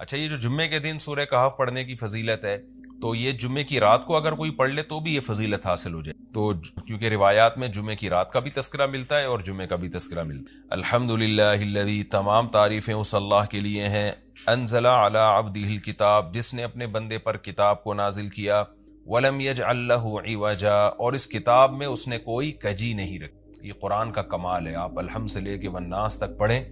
اچھا، یہ جو جمعے کے دن سورہ کہف پڑھنے کی فضیلت ہے، تو یہ جمعے کی رات کو اگر کوئی پڑھ لے تو بھی یہ فضیلت حاصل ہو جائے، تو کیونکہ روایات میں جمعے کی رات کا بھی تذکرہ ملتا ہے اور جمعے کا بھی تذکرہ ملتا ہے۔ الحمدللہ الذی، تمام تعریفیں اس اللہ کے لیے ہیں، انزل علی عبدہ الکتاب، جس نے اپنے بندے پر کتاب کو نازل کیا، ولم یجعل لہ عوجا، اور اس کتاب میں اس نے کوئی کجی نہیں رکھی۔ یہ قرآن کا کمال ہے، آپ الحمد سے لے کے والناس تک پڑھیں،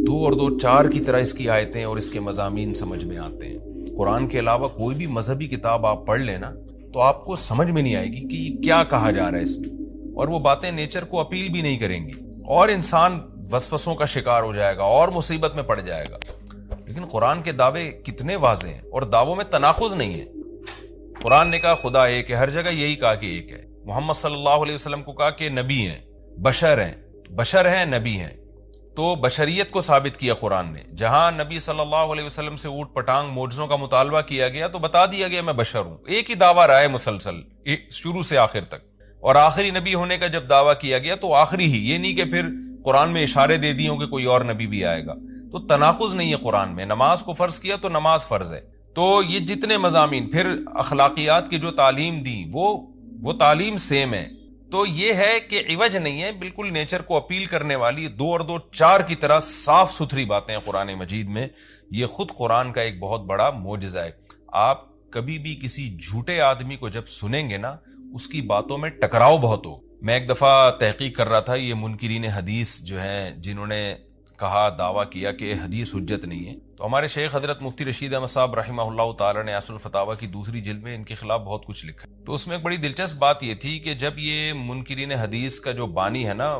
دو اور دو چار کی طرح اس کی آیتیں اور اس کے مضامین سمجھ میں آتے ہیں۔ قرآن کے علاوہ کوئی بھی مذہبی کتاب آپ پڑھ لینا تو آپ کو سمجھ میں نہیں آئے گی کہ یہ کیا کہا جا رہا ہے اس میں، اور وہ باتیں نیچر کو اپیل بھی نہیں کریں گی، اور انسان وسوسوں کا شکار ہو جائے گا اور مصیبت میں پڑ جائے گا۔ لیکن قرآن کے دعوے کتنے واضح ہیں، اور دعووں میں تناقض نہیں ہے۔ قرآن نے کہا خدا ایک ہے، ہر جگہ یہی کہا کہ ایک ہے۔ محمد صلی اللہ علیہ وسلم کو کہا کہ نبی ہیں، بشر ہیں نبی ہیں، تو بشریت کو ثابت کیا قرآن نے۔ جہاں نبی صلی اللہ علیہ وسلم سے اوٹ پٹانگ معجزوں کا مطالبہ کیا گیا تو بتا دیا گیا میں بشر ہوں، ایک ہی دعویٰ رہا ہے مسلسل شروع سے آخر تک، اور آخری نبی ہونے کا جب دعویٰ کیا گیا تو آخری ہی، یہ نہیں کہ پھر قرآن میں اشارے دے دیے ہوں کہ کوئی اور نبی بھی آئے گا۔ تو تناقض نہیں ہے قرآن میں، نماز کو فرض کیا تو نماز فرض ہے۔ تو یہ جتنے مضامین، پھر اخلاقیات کی جو تعلیم دی وہ تعلیم سیم ہے۔ تو یہ ہے کہ عوج نہیں ہے، بالکل نیچر کو اپیل کرنے والی دو اور دو چار کی طرح صاف ستھری باتیں ہیں قرآن مجید میں۔ یہ خود قرآن کا ایک بہت بڑا معجزہ ہے۔ آپ کبھی بھی کسی جھوٹے آدمی کو جب سنیں گے نا، اس کی باتوں میں ٹکراؤ بہت ہو۔ میں ایک دفعہ تحقیق کر رہا تھا، یہ منکرین حدیث جو ہیں، جنہوں نے کہا، دعویٰ کیا کہ حدیث حجت نہیں ہے، تو ہمارے شیخ حضرت مفتی رشید احمد صاحب رحمہ اللہ تعالی نے اصل الفتاویٰ کی دوسری جلد میں ان کے خلاف بہت کچھ لکھا۔ تو اس میں ایک بڑی دلچسپ بات یہ تھی کہ جب یہ منکرین حدیث کا جو بانی ہے نا،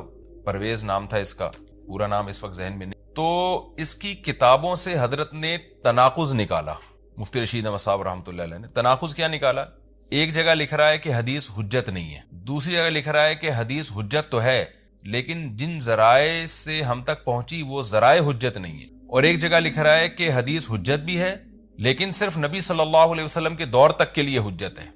پرویز نام تھا اس کا، پورا نام اس وقت ذہن میں نہیں، تو اس کی کتابوں سے حضرت نے تناقض نکالا۔ مفتی رشید احمد صاحب رحمۃ اللہ علیہ نے تناقض کیا نکالا؟ ایک جگہ لکھ رہا ہے کہ حدیث حجت نہیں ہے، دوسری جگہ لکھ رہا ہے کہ حدیث حجت تو ہے لیکن جن ذرائع سے ہم تک پہنچی وہ ذرائع حجت نہیں ہے، اور ایک جگہ لکھ رہا ہے کہ حدیث حجت بھی ہے لیکن صرف نبی صلی اللہ علیہ وسلم کے دور تک کے لیے حجت ہے،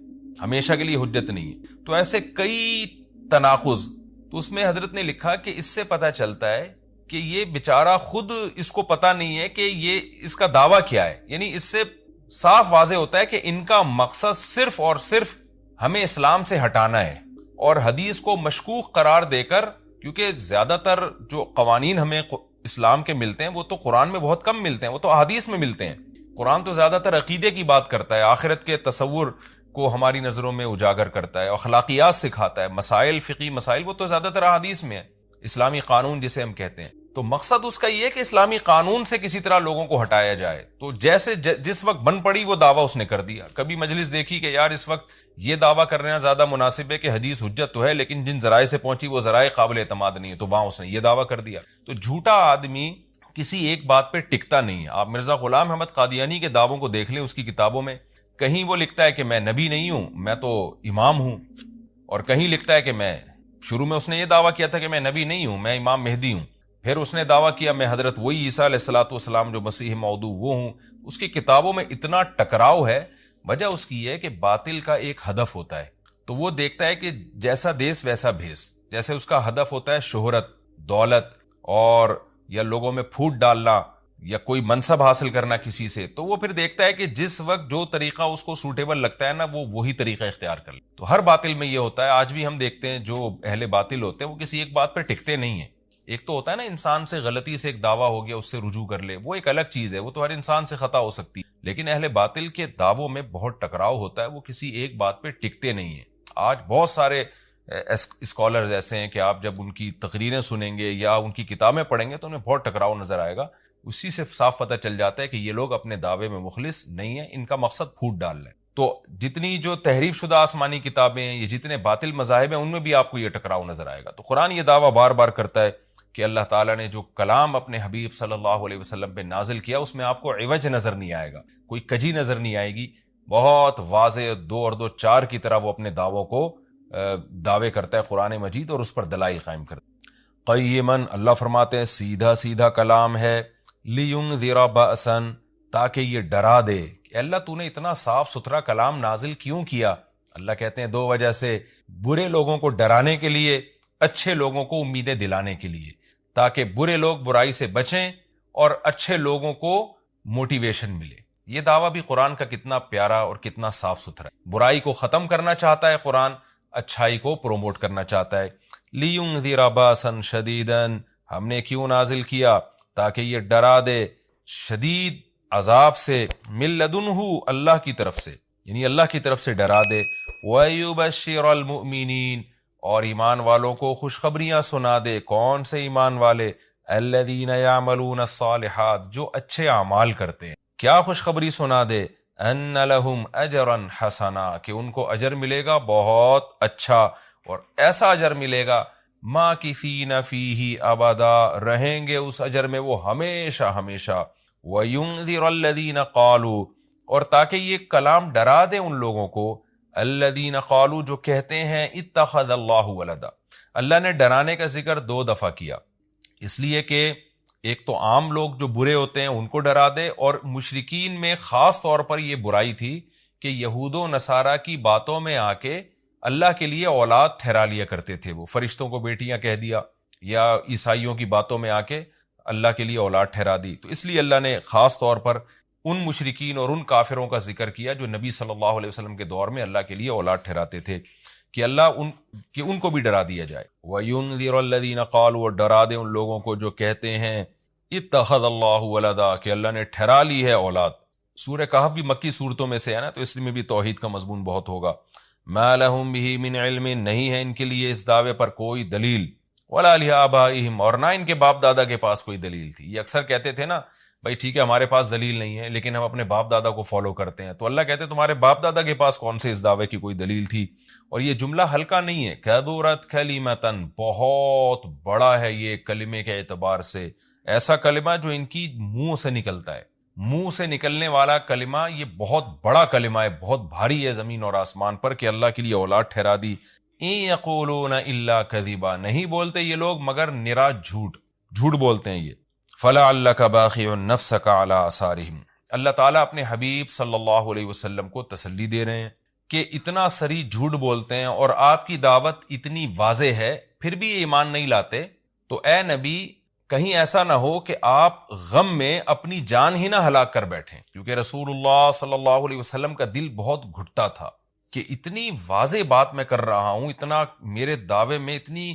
ہمیشہ کے لیے حجت نہیں ہے۔ تو ایسے کئی تناقض، تو اس میں حضرت نے لکھا کہ اس سے پتہ چلتا ہے کہ یہ بیچارہ خود اس کو پتہ نہیں ہے کہ یہ اس کا دعویٰ کیا ہے، یعنی اس سے صاف واضح ہوتا ہے کہ ان کا مقصد صرف اور صرف ہمیں اسلام سے ہٹانا ہے، اور حدیث کو مشکوک قرار دے کر، کیونکہ زیادہ تر جو قوانین ہمیں اسلام کے ملتے ہیں وہ تو قرآن میں بہت کم ملتے ہیں، وہ تو احادیث میں ملتے ہیں۔ قرآن تو زیادہ تر عقیدے کی بات کرتا ہے، آخرت کے تصور کو ہماری نظروں میں اجاگر کرتا ہے، اخلاقیات سکھاتا ہے، مسائل، فقہی مسائل، وہ تو زیادہ تر احادیث میں ہے، اسلامی قانون جسے ہم کہتے ہیں۔ تو مقصد اس کا یہ ہے کہ اسلامی قانون سے کسی طرح لوگوں کو ہٹایا جائے۔ تو جیسے جس وقت بن پڑی وہ دعویٰ اس نے کر دیا۔ کبھی مجلس دیکھی کہ یار اس وقت یہ دعویٰ کرنا زیادہ مناسب ہے کہ حدیث حجت تو ہے لیکن جن ذرائع سے پہنچی وہ ذرائع قابل اعتماد نہیں ہے، تو وہاں اس نے یہ دعویٰ کر دیا۔ تو جھوٹا آدمی کسی ایک بات پہ ٹکتا نہیں ہے۔ آپ مرزا غلام احمد قادیانی کے دعووں کو دیکھ لیں، اس کی کتابوں میں کہیں وہ لکھتا ہے کہ میں نبی نہیں ہوں، میں تو امام ہوں، اور کہیں لکھتا ہے کہ میں، شروع میں اس نے یہ دعویٰ کیا تھا کہ میں نبی نہیں ہوں، میں امام مہدی ہوں، پھر اس نے دعویٰ کیا میں حضرت وہی عیسیٰ علیہ الصلوۃ والسلام جو مسیح موعود وہ ہوں۔ اس کی کتابوں میں اتنا ٹکراؤ ہے، وجہ اس کی ہے کہ باطل کا ایک ہدف ہوتا ہے، تو وہ دیکھتا ہے کہ جیسا دیس ویسا بھیس، جیسے اس کا ہدف ہوتا ہے شہرت، دولت، اور یا لوگوں میں پھوٹ ڈالنا، یا کوئی منصب حاصل کرنا کسی سے، تو وہ پھر دیکھتا ہے کہ جس وقت جو طریقہ اس کو سوٹیبل لگتا ہے نا، وہ وہی طریقہ اختیار کر لے۔ تو ہر باطل میں یہ ہوتا ہے، آج بھی ہم دیکھتے ہیں جو اہل باطل ہوتے ہیں وہ کسی ایک بات پہ ٹکتے نہیں ہیں۔ ایک تو ہوتا ہے نا انسان سے غلطی سے ایک دعویٰ ہو گیا اس سے رجوع کر لے، وہ ایک الگ چیز ہے، وہ تو ہر انسان سے خطا ہو سکتی ہے، لیکن اہل باطل کے دعووں میں بہت ٹکراؤ ہوتا ہے، وہ کسی ایک بات پہ ٹکتے نہیں ہیں۔ آج بہت سارے اسکالرز ایسے ہیں کہ آپ جب ان کی تقریریں سنیں گے یا ان کی کتابیں پڑھیں گے تو انہیں بہت ٹکراؤ نظر آئے گا۔ اسی سے صاف پتہ چل جاتا ہے کہ یہ لوگ اپنے دعوے میں مخلص نہیں ہیں، ان کا مقصد پھوٹ ڈالنا ہے۔ تو جتنی جو تحریف شدہ آسمانی کتابیں ہیں، یہ جتنے باطل مذاہب ہیں، ان میں بھی آپ کو یہ ٹکراؤ نظر آئے گا۔ تو قرآن یہ دعویٰ بار بار کرتا ہے کہ اللہ تعالیٰ نے جو کلام اپنے حبیب صلی اللہ علیہ وسلم پہ نازل کیا، اس میں آپ کو عوج نظر نہیں آئے گا، کوئی کجی نظر نہیں آئے گی، بہت واضح دو اور دو چار کی طرح وہ اپنے دعووں کو دعوے کرتا ہے قرآن مجید، اور اس پر دلائل قائم کرتا ہے۔ قیماً، اللہ فرماتے ہیں سیدھا سیدھا کلام ہے، لینذر بأسا، تاکہ یہ ڈرا دے۔ کہ اللہ تو نے اتنا صاف ستھرا کلام نازل کیوں کیا؟ اللہ کہتے ہیں دو وجہ سے، برے لوگوں کو ڈرانے کے لیے، اچھے لوگوں کو امیدیں دلانے کے لیے، تاکہ برے لوگ برائی سے بچیں اور اچھے لوگوں کو موٹیویشن ملے. یہ دعویٰ بھی قرآن کا کتنا پیارا اور کتنا صاف ستھرا ہے. برائی کو ختم کرنا چاہتا ہے قرآن, اچھائی کو پروموٹ کرنا چاہتا ہے. لِيُنذِرَ بَأْسًا شَدِيدًا, ہم نے کیوں نازل کیا؟ تاکہ یہ ڈرا دے شدید عذاب سے, مِن لَدُنْهُ, اللہ کی طرف سے, یعنی اللہ کی طرف سے ڈرا دے. وَيُبَشِّرَ الْمُؤْمِنِينَ, اور ایمان والوں کو خوشخبریاں سنا دے. کون سے ایمان والے؟ الَّذِينَ يَعْمَلُونَ الصَّالِحَاتِ, جو اچھے اعمال کرتے ہیں. کیا خوشخبری سنا دے؟ أَنَّ لَهُمْ أَجْرًا حَسَنًا, کہ ان کو اجر ملے گا بہت اچھا, اور ایسا اجر ملے گا مَاكِثِينَ فِيهِ أَبَدًا, رہیں گے اس اجر میں وہ ہمیشہ ہمیشہ. وَيُنذِرَ الَّذِينَ قَالُوا, اور تاکہ یہ کلام ڈرا دے ان لوگوں کو, الَّذِينَ قَالُوا, جو کہتے ہیں اتخذ اللہ ولدا. اللہ نے ڈرانے کا ذکر 2 دفعہ کیا, اس لیے کہ ایک تو عام لوگ جو برے ہوتے ہیں ان کو ڈرا دے, اور مشرکین میں خاص طور پر یہ برائی تھی کہ یہود و نصارہ کی باتوں میں آ کے اللہ کے لیے اولاد ٹھہرا لیا کرتے تھے. وہ فرشتوں کو بیٹیاں کہہ دیا, یا عیسائیوں کی باتوں میں آ کے اللہ کے لیے اولاد ٹھہرا دی. تو اس لیے اللہ نے خاص طور پر ان مشرکین اور ان کافروں کا ذکر کیا جو نبی صلی اللہ علیہ وسلم کے دور میں اللہ کے لیے اولاد ٹھہراتے تھے, کہ اللہ ان کو بھی ڈرا دیا جائے. وَيُنذِرَ الَّذِينَ قَالُوا, اور ڈرا دے ان لوگوں کو جو کہتے ہیں اتخذ اللہ ولدا, کہ اللہ نے ٹھہرا لی ہے اولاد. سورہ کہف بھی مکی صورتوں میں سے ہے نا, تو اس میں بھی توحید کا مضمون بہت ہوگا. مَا لَهُم بِهِ مِنْ عِلْمٍ, نہیں ہے ان کے لیے اس دعوے پر کوئی دلیل. وَلَا لِآبَائِهِمْ, اور نہ ان کے باپ دادا کے پاس کوئی دلیل تھی. یہ اکثر کہتے تھے نا, بھائی ٹھیک ہے ہمارے پاس دلیل نہیں ہے لیکن ہم اپنے باپ دادا کو فالو کرتے ہیں. تو اللہ کہتے تمہارے باپ دادا کے پاس کون سے اس دعوے کی کوئی دلیل تھی. اور یہ جملہ ہلکا نہیں ہے, کبرت کلمۃ, بہت بڑا ہے یہ کلمے کے اعتبار سے. ایسا کلمہ جو ان کی منہ سے نکلتا ہے, منہ سے نکلنے والا کلمہ, یہ بہت بڑا کلمہ ہے, بہت بھاری ہے زمین اور آسمان پر, کہ اللہ کے لیے اولاد ٹھہرا دی. ان یقولون الا کذبا, نہیں بولتے یہ لوگ مگر نرا جھوٹ بولتے ہیں یہ. فلعلک باخع نفسک علی آثارہم, اللہ تعالیٰ اپنے حبیب صلی اللہ علیہ وسلم کو تسلی دے رہے ہیں کہ اتنا سری جھوٹ بولتے ہیں اور آپ کی دعوت اتنی واضح ہے پھر بھی ایمان نہیں لاتے. تو اے نبی, کہیں ایسا نہ ہو کہ آپ غم میں اپنی جان ہی نہ ہلاک کر بیٹھیں, کیونکہ رسول اللہ صلی اللہ علیہ وسلم کا دل بہت گھٹتا تھا کہ اتنی واضح بات میں کر رہا ہوں, اتنا میرے دعوے میں اتنی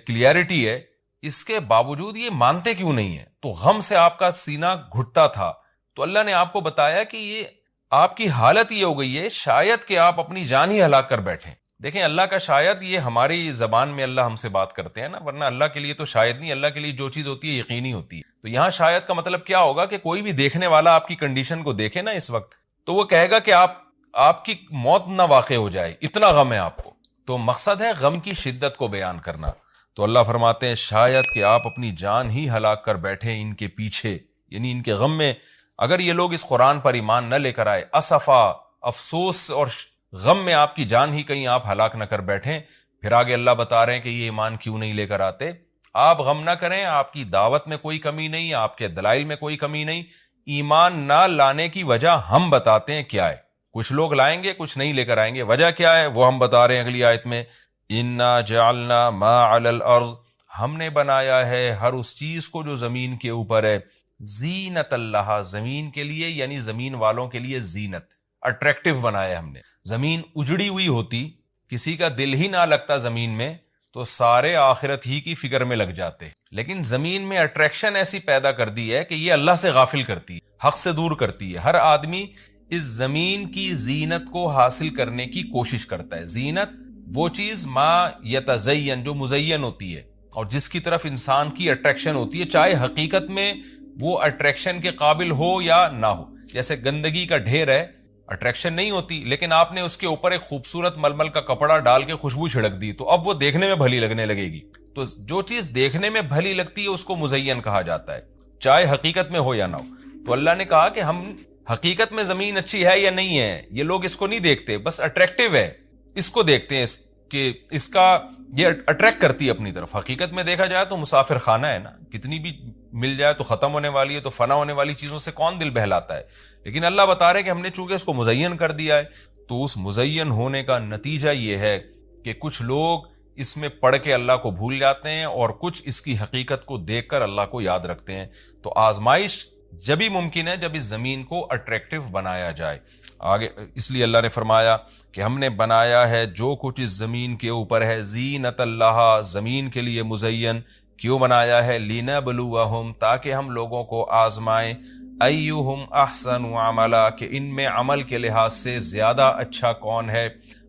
کلیئرٹی ہے, اس کے باوجود یہ مانتے کیوں نہیں ہیں. تو غم سے آپ کا سینہ گھٹتا تھا. تو اللہ نے آپ کو بتایا کہ یہ آپ کی حالت یہ ہو گئی ہے شاید کہ آپ اپنی جان ہی ہلاک کر بیٹھیں. دیکھیں اللہ کا شاید, یہ ہماری زبان میں اللہ ہم سے بات کرتے ہیں نا, ورنہ اللہ کے لیے تو شاید نہیں, اللہ کے لیے جو چیز ہوتی ہے یقینی ہوتی ہے. تو یہاں شاید کا مطلب کیا ہوگا کہ کوئی بھی دیکھنے والا آپ کی کنڈیشن کو دیکھے نا اس وقت, تو وہ کہے گا کہ آپ کی موت نہ واقع ہو جائے, اتنا غم ہے آپ کو. تو مقصد ہے غم کی شدت کو بیان کرنا. تو اللہ فرماتے ہیں شاید کہ آپ اپنی جان ہی ہلاک کر بیٹھے ان کے پیچھے, یعنی ان کے غم میں. اگر یہ لوگ اس قرآن پر ایمان نہ لے کر آئے, اسفا, افسوس اور غم میں آپ کی جان ہی کہیں آپ ہلاک نہ کر بیٹھیں. پھر آگے اللہ بتا رہے ہیں کہ یہ ایمان کیوں نہیں لے کر آتے. آپ غم نہ کریں, آپ کی دعوت میں کوئی کمی نہیں, آپ کے دلائل میں کوئی کمی نہیں. ایمان نہ لانے کی وجہ ہم بتاتے ہیں کیا ہے. کچھ لوگ لائیں گے, کچھ نہیں لے کر آئیں گے. وجہ کیا ہے وہ ہم بتا رہے ہیں اگلی آیت میں. انا جعلنا ما علی الارض, ہم نے بنایا ہے ہر اس چیز کو جو زمین کے اوپر ہے, زینت اللہ, زمین کے لیے, یعنی زمین والوں کے لیے زینت, اٹریکٹیو بنایا ہم نے. زمین اجڑی ہوئی ہوتی, کسی کا دل ہی نہ لگتا زمین میں, تو سارے آخرت ہی کی فکر میں لگ جاتے. لیکن زمین میں اٹریکشن ایسی پیدا کر دی ہے کہ یہ اللہ سے غافل کرتی ہے, حق سے دور کرتی ہے. ہر آدمی اس زمین کی زینت کو حاصل کرنے کی کوشش کرتا ہے. زینت وہ چیز ما یتزین, جو مزین ہوتی ہے اور جس کی طرف انسان کی اٹریکشن ہوتی ہے, چاہے حقیقت میں وہ اٹریکشن کے قابل ہو یا نہ ہو. جیسے گندگی کا ڈھیر ہے, اٹریکشن نہیں ہوتی, لیکن آپ نے اس کے اوپر ایک خوبصورت ململ کا کپڑا ڈال کے خوشبو چھڑک دی, تو اب وہ دیکھنے میں بھلی لگنے لگے گی. تو جو چیز دیکھنے میں بھلی لگتی ہے اس کو مزین کہا جاتا ہے, چاہے حقیقت میں ہو یا نہ ہو. تو اللہ نے کہا کہ ہم حقیقت میں زمین اچھی ہے یا نہیں ہے, یہ لوگ اس کو نہیں دیکھتے, بس اٹریکٹیو ہے اس کو دیکھتے ہیں کہ اس کا یہ اٹریکٹ کرتی ہے اپنی طرف. حقیقت میں دیکھا جائے تو مسافر خانہ ہے نا, کتنی بھی مل جائے تو ختم ہونے والی ہے, تو فنا ہونے والی چیزوں سے کون دل بہلاتا ہے. لیکن اللہ بتا رہے کہ ہم نے چونکہ اس کو مزین کر دیا ہے, تو اس مزین ہونے کا نتیجہ یہ ہے کہ کچھ لوگ اس میں پڑھ کے اللہ کو بھول جاتے ہیں اور کچھ اس کی حقیقت کو دیکھ کر اللہ کو یاد رکھتے ہیں. تو آزمائش جبھی ممکن ہے جب اس زمین کو اٹریکٹیو بنایا جائے. آگے اس لیے اللہ نے فرمایا کہ ہم نے بنایا ہے جو کچھ اس زمین کے اوپر ہے زینت اللہ، زمین کے لیے مزین. کیوں بنایا ہے؟ لنبلوہم، تاکہ ہم لوگوں کو آزمائیں، ایہم احسن عملا، کہ ان میں عمل کے لحاظ سے زیادہ اچھا کون ہے.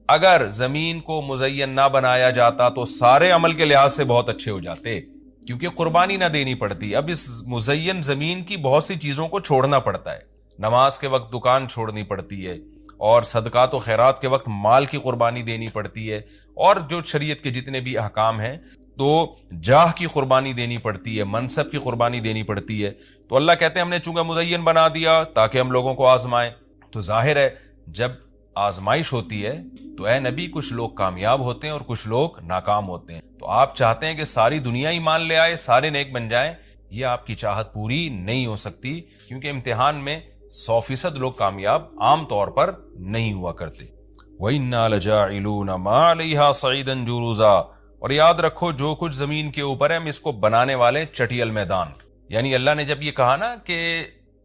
اگر زمین کو مزین نہ بنایا جاتا تو سارے عمل کے لحاظ سے بہت اچھے ہو جاتے، کیونکہ قربانی نہ دینی پڑتی. اب اس مزین زمین کی بہت سی چیزوں کو چھوڑنا پڑتا ہے. نماز کے وقت دکان چھوڑنی پڑتی ہے، اور صدقات و خیرات کے وقت مال کی قربانی دینی پڑتی ہے، اور جو شریعت کے جتنے بھی احکام ہیں تو جاہ کی قربانی دینی پڑتی ہے، منصب کی قربانی دینی پڑتی ہے. تو اللہ کہتے ہیں ہم نے چونکہ مزین بنا دیا تاکہ ہم لوگوں کو آزمائیں. تو ظاہر ہے جب آزمائش ہوتی ہے تو اے نبی کچھ لوگ کامیاب ہوتے ہیں اور کچھ لوگ ناکام ہوتے ہیں. تو آپ چاہتے ہیں کہ ساری دنیا ایمان لے آئے، سارے نیک بن جائیں، یہ آپ کی چاہت پوری نہیں ہو سکتی، کیونکہ امتحان میں 100% لوگ کامیاب عام طور پر نہیں ہوا کرتے. وَإِنَّا لَجَاعِلُونَ مَا عَلَيْهَا صَعِيدًا جُرُزًا، اور یاد رکھو جو کچھ زمین کے اوپر ہے ہم اس کو بنانے والے چٹیل میدان. یعنی اللہ نے جب یہ کہا نا کہ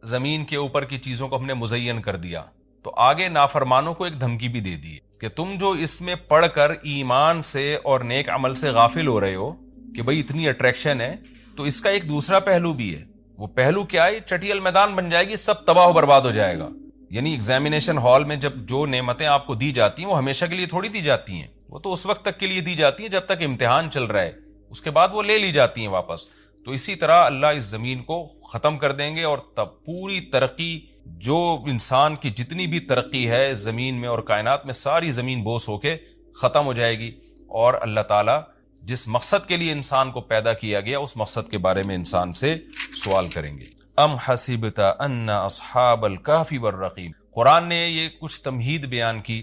زمین کے اوپر کی چیزوں کو ہم نے مزین کر دیا، تو آگے نافرمانوں کو ایک دھمکی بھی دے دی کہ تم جو اس میں پڑھ کر ایمان سے اور نیک عمل سے غافل ہو رہے ہو کہ بھئی اتنی اٹریکشن ہے، تو اس کا ایک دوسرا پہلو بھی ہے. وہ پہلو کیا ہے؟ چٹیل میدان بن جائے گی، سب تباہ و برباد ہو جائے گا. یعنی ایگزامینیشن ہال میں جب جو نعمتیں آپ کو دی جاتی ہیں وہ ہمیشہ کے لیے تھوڑی دی جاتی ہیں، وہ تو اس وقت تک کے لیے دی جاتی ہیں جب تک امتحان چل رہا ہے، اس کے بعد وہ لے لی جاتی ہیں واپس. تو اسی طرح اللہ اس زمین کو ختم کر دیں گے، اور تب پوری ترقی، جو انسان کی جتنی بھی ترقی ہے زمین میں اور کائنات میں، ساری زمین بوس ہو کے ختم ہو جائے گی. اور اللہ تعالیٰ جس مقصد کے لیے انسان کو پیدا کیا گیا اس مقصد کے بارے میں انسان سے سوال کریں گے. ام حسبت ان اصحاب الکہف والرقیم، قرآن نے یہ کچھ تمہید بیان کی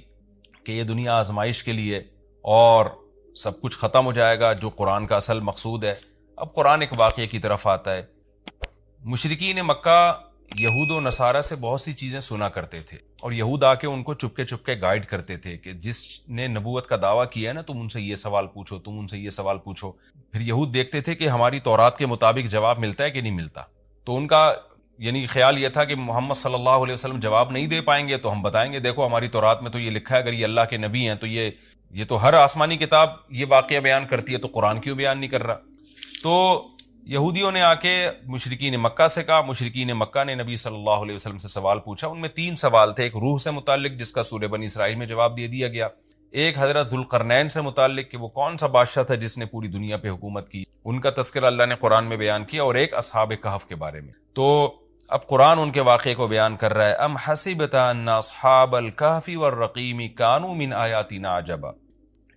کہ یہ دنیا آزمائش کے لیے اور سب کچھ ختم ہو جائے گا، جو قرآن کا اصل مقصود ہے. اب قرآن ایک واقعے کی طرف آتا ہے. مشرکین مکہ یہود و نصارہ سے بہت سی چیزیں سنا کرتے تھے، اور یہود آ کے ان کو چپ کے گائیڈ کرتے تھے کہ جس نے نبوت کا دعویٰ کیا ہے نا، تم ان سے یہ سوال پوچھو، تم ان سے یہ سوال پوچھو. پھر یہود دیکھتے تھے کہ ہماری تورات کے مطابق جواب ملتا ہے کہ نہیں ملتا. تو ان کا یعنی خیال یہ تھا کہ محمد صلی اللہ علیہ وسلم جواب نہیں دے پائیں گے تو ہم بتائیں گے دیکھو ہماری تورات میں تو یہ لکھا ہے، اگر یہ اللہ کے نبی ہیں تو یہ تو ہر آسمانی کتاب یہ واقعہ بیان کرتی ہے، تو قرآن کیوں بیان نہیں کر رہا. تو یہودیوں نے آ کے مشرکین مکہ سے کہا، مشرکین مکہ نے نبی صلی اللہ علیہ وسلم سے سوال پوچھا. ان میں 3 سوال تھے. ایک روح سے متعلق جس کا سورہ بنی اسرائیل میں جواب دے دیا گیا، ایک حضرت ذوالقرنین سے متعلق کہ وہ کون سا بادشاہ تھا جس نے پوری دنیا پہ حکومت کی، ان کا تذکرہ اللہ نے قرآن میں بیان کیا، اور ایک اصحاب کہف کے بارے میں. تو اب قرآن ان کے واقعے کو بیان کر رہا ہے. ام حسبت ان اصحاب الکہف والرقیم کانوا من آیاتنا عجبا،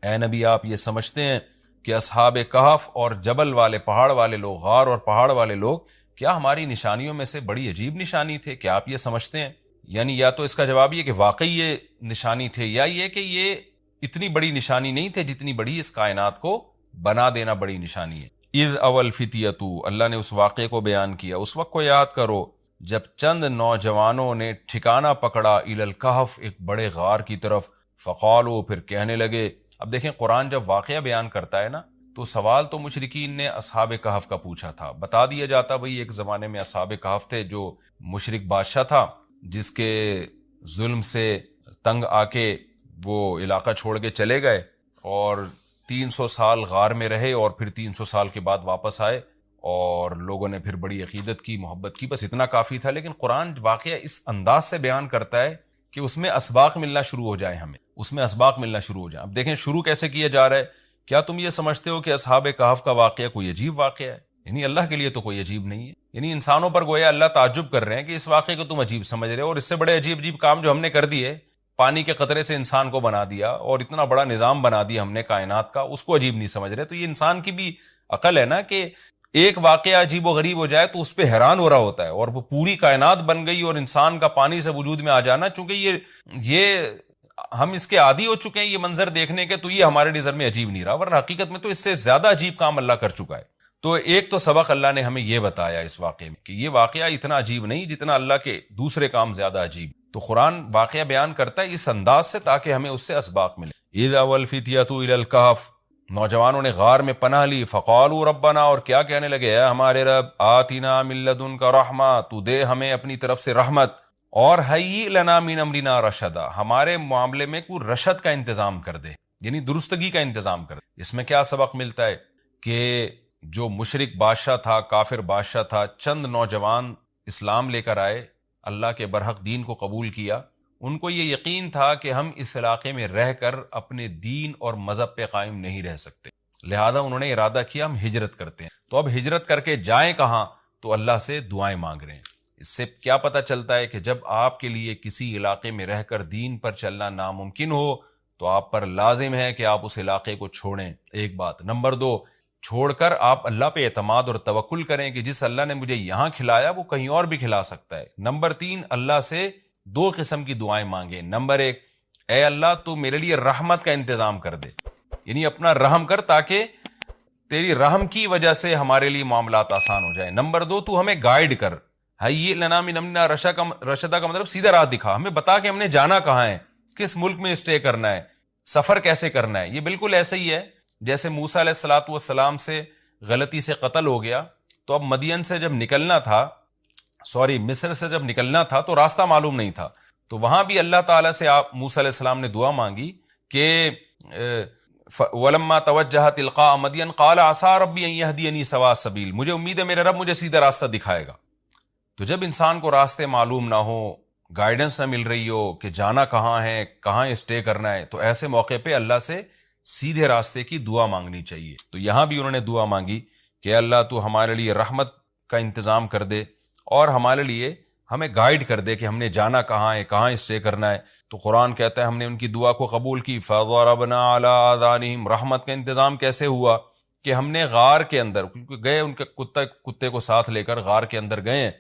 اے نبی آپ یہ سمجھتے ہیں کہ اصحاب کہف اور جبل والے، پہاڑ والے لوگ، غار اور پہاڑ والے لوگ کیا ہماری نشانیوں میں سے بڑی عجیب نشانی تھے؟ کیا آپ یہ سمجھتے ہیں؟ یعنی یا تو اس کا جواب یہ کہ واقعی یہ نشانی تھے، یا یہ کہ یہ اتنی بڑی نشانی نہیں تھے جتنی بڑی اس کائنات کو بنا دینا بڑی نشانی ہے. اذ اول فتیتو، اللہ نے اس واقعے کو بیان کیا. اس وقت کو یاد کرو جب چند نوجوانوں نے ٹھکانہ پکڑا الی الکہف، ایک بڑے غار کی طرف. فقالو، پھر کہنے لگے. اب دیکھیں قرآن جب واقعہ بیان کرتا ہے نا تو سوال تو مشرکین نے اصحاب کہف کا پوچھا تھا، بتا دیا جاتا بھئی ایک زمانے میں اصحاب کہف تھے جو مشرک بادشاہ تھا جس کے ظلم سے تنگ آ کے وہ علاقہ چھوڑ کے چلے گئے، اور 300 سال غار میں رہے، اور پھر 300 سال کے بعد واپس آئے اور لوگوں نے پھر بڑی عقیدت کی، محبت کی، بس اتنا کافی تھا. لیکن قرآن واقعہ اس انداز سے بیان کرتا ہے کہ اس میں اسباق ملنا شروع ہو جائیں، ہمیں اس میں اسباق ملنا شروع ہو جائیں. اب دیکھیں شروع کیسے کیا جا رہا ہے. کیا تم یہ سمجھتے ہو کہ اصحاب کہف کا واقعہ کوئی عجیب واقعہ ہے؟ یعنی اللہ کے لیے تو کوئی عجیب نہیں ہے. یعنی انسانوں پر گویا اللہ تعجب کر رہے ہیں کہ اس واقعے کو تم عجیب سمجھ رہے ہو، اور اس سے بڑے عجیب عجیب کام جو ہم نے کر دیے، پانی کے قطرے سے انسان کو بنا دیا اور اتنا بڑا نظام بنا دیا ہم نے کائنات کا، اس کو عجیب نہیں سمجھ رہے. تو یہ انسان کی بھی عقل ہے نا کہ ایک واقعہ عجیب و غریب ہو جائے تو اس پہ حیران ہو رہا ہوتا ہے، اور وہ پوری کائنات بن گئی اور انسان کا پانی سے وجود میں آ جانا، چونکہ یہ ہم اس کے عادی ہو چکے ہیں یہ منظر دیکھنے کے، تو یہ ہمارے نظر میں عجیب نہیں رہا، ورنہ حقیقت میں تو اس سے زیادہ عجیب کام اللہ کر چکا ہے. تو ایک تو سبق اللہ نے ہمیں یہ بتایا اس واقعے میں کہ یہ واقعہ اتنا عجیب نہیں جتنا اللہ کے دوسرے کام زیادہ عجیب. تو قرآن واقعہ بیان کرتا ہے اس انداز سے تاکہ ہمیں اس سے اسباق ملے. اذ اول فتیۃ الی الکہف، نوجوانوں نے غار میں پناہ لی، فقالوا ربنا، اور کیا کہنے لگے، اے ہمارے رب، آتنا من لدنک رحمہ، تو دے ہمیں اپنی طرف سے رحمت، اور حیئ لنا من امرنا رشدا، ہمارے معاملے میں کوئی رشد کا انتظام کر دے، یعنی درستگی کا انتظام کر دے۔ اس میں کیا سبق ملتا ہے کہ جو مشرک بادشاہ تھا، کافر بادشاہ تھا، چند نوجوان اسلام لے کر آئے، اللہ کے برحق دین کو قبول کیا، ان کو یہ یقین تھا کہ ہم اس علاقے میں رہ کر اپنے دین اور مذہب پہ قائم نہیں رہ سکتے، لہذا انہوں نے ارادہ کیا ہم ہجرت کرتے ہیں۔ تو اب ہجرت کر کے جائیں کہاں؟ تو اللہ سے دعائیں مانگ رہے ہیں۔ اس سے کیا پتہ چلتا ہے کہ جب آپ کے لیے کسی علاقے میں رہ کر دین پر چلنا ناممکن ہو تو آپ پر لازم ہے کہ آپ اس علاقے کو چھوڑیں، ایک بات۔ نمبر 2، چھوڑ کر آپ اللہ پہ اعتماد اور توکل کریں کہ جس اللہ نے مجھے یہاں کھلایا وہ کہیں اور بھی کھلا سکتا ہے۔ نمبر 3، اللہ سے 2 قسم کی دعائیں مانگیں۔ نمبر 1، اے اللہ تو میرے لیے رحمت کا انتظام کر دے، یعنی اپنا رحم کر تاکہ تیری رحم کی وجہ سے ہمارے لیے معاملات آسان ہو جائیں۔ نمبر 2، تو ہمیں گائیڈ کر، حیئ لنا من امرنا رشدا کا مطلب سیدھا راہ دکھا، ہمیں بتا کہ ہم نے جانا کہاں ہے، کس ملک میں اسٹے کرنا ہے، سفر کیسے کرنا ہے۔ یہ بالکل ایسے ہی ہے جیسے موسیٰ علیہ الصلوۃ والسلام سے غلطی سے قتل ہو گیا، تو اب مدین سے جب نکلنا تھا، مصر سے جب نکلنا تھا تو راستہ معلوم نہیں تھا، تو وہاں بھی اللہ تعالیٰ سے موسیٰ علیہ السلام نے دعا مانگی کہ وَلَمَّا تَوَجَّهَ تِلْقَاءَ مَدْيَنَ قَالَ عَسَىٰ رَبِّي أَن يَهْدِيَنِي سَوَاءَ السَّبِيلِ، مجھے امید ہے میرے رب مجھے سیدھا راستہ دکھائے گا۔ تو جب انسان کو راستے معلوم نہ ہو، گائیڈنس نہ مل رہی ہو کہ جانا کہاں ہے، کہاں اسٹے کرنا ہے، تو ایسے موقع پہ اللہ سے سیدھے راستے کی دعا مانگنی چاہیے۔ تو یہاں بھی انہوں نے دعا مانگی کہ اللہ تو ہمارے لیے رحمت کا انتظام کر دے اور ہمارے لیے ہمیں گائیڈ کر دے کہ ہم نے جانا کہاں ہے، کہاں اسٹے کرنا ہے۔ تو قرآن کہتا ہے ہم نے ان کی دعا کو قبول کی، فَضَرَبْنَا عَلَىٰ آذَانِهِمْ، رحمت کا انتظام کیسے ہوا کہ ہم نے غار کے اندر، کیونکہ گئے ان کے کتے کو ساتھ لے کر غار کے اندر گئے،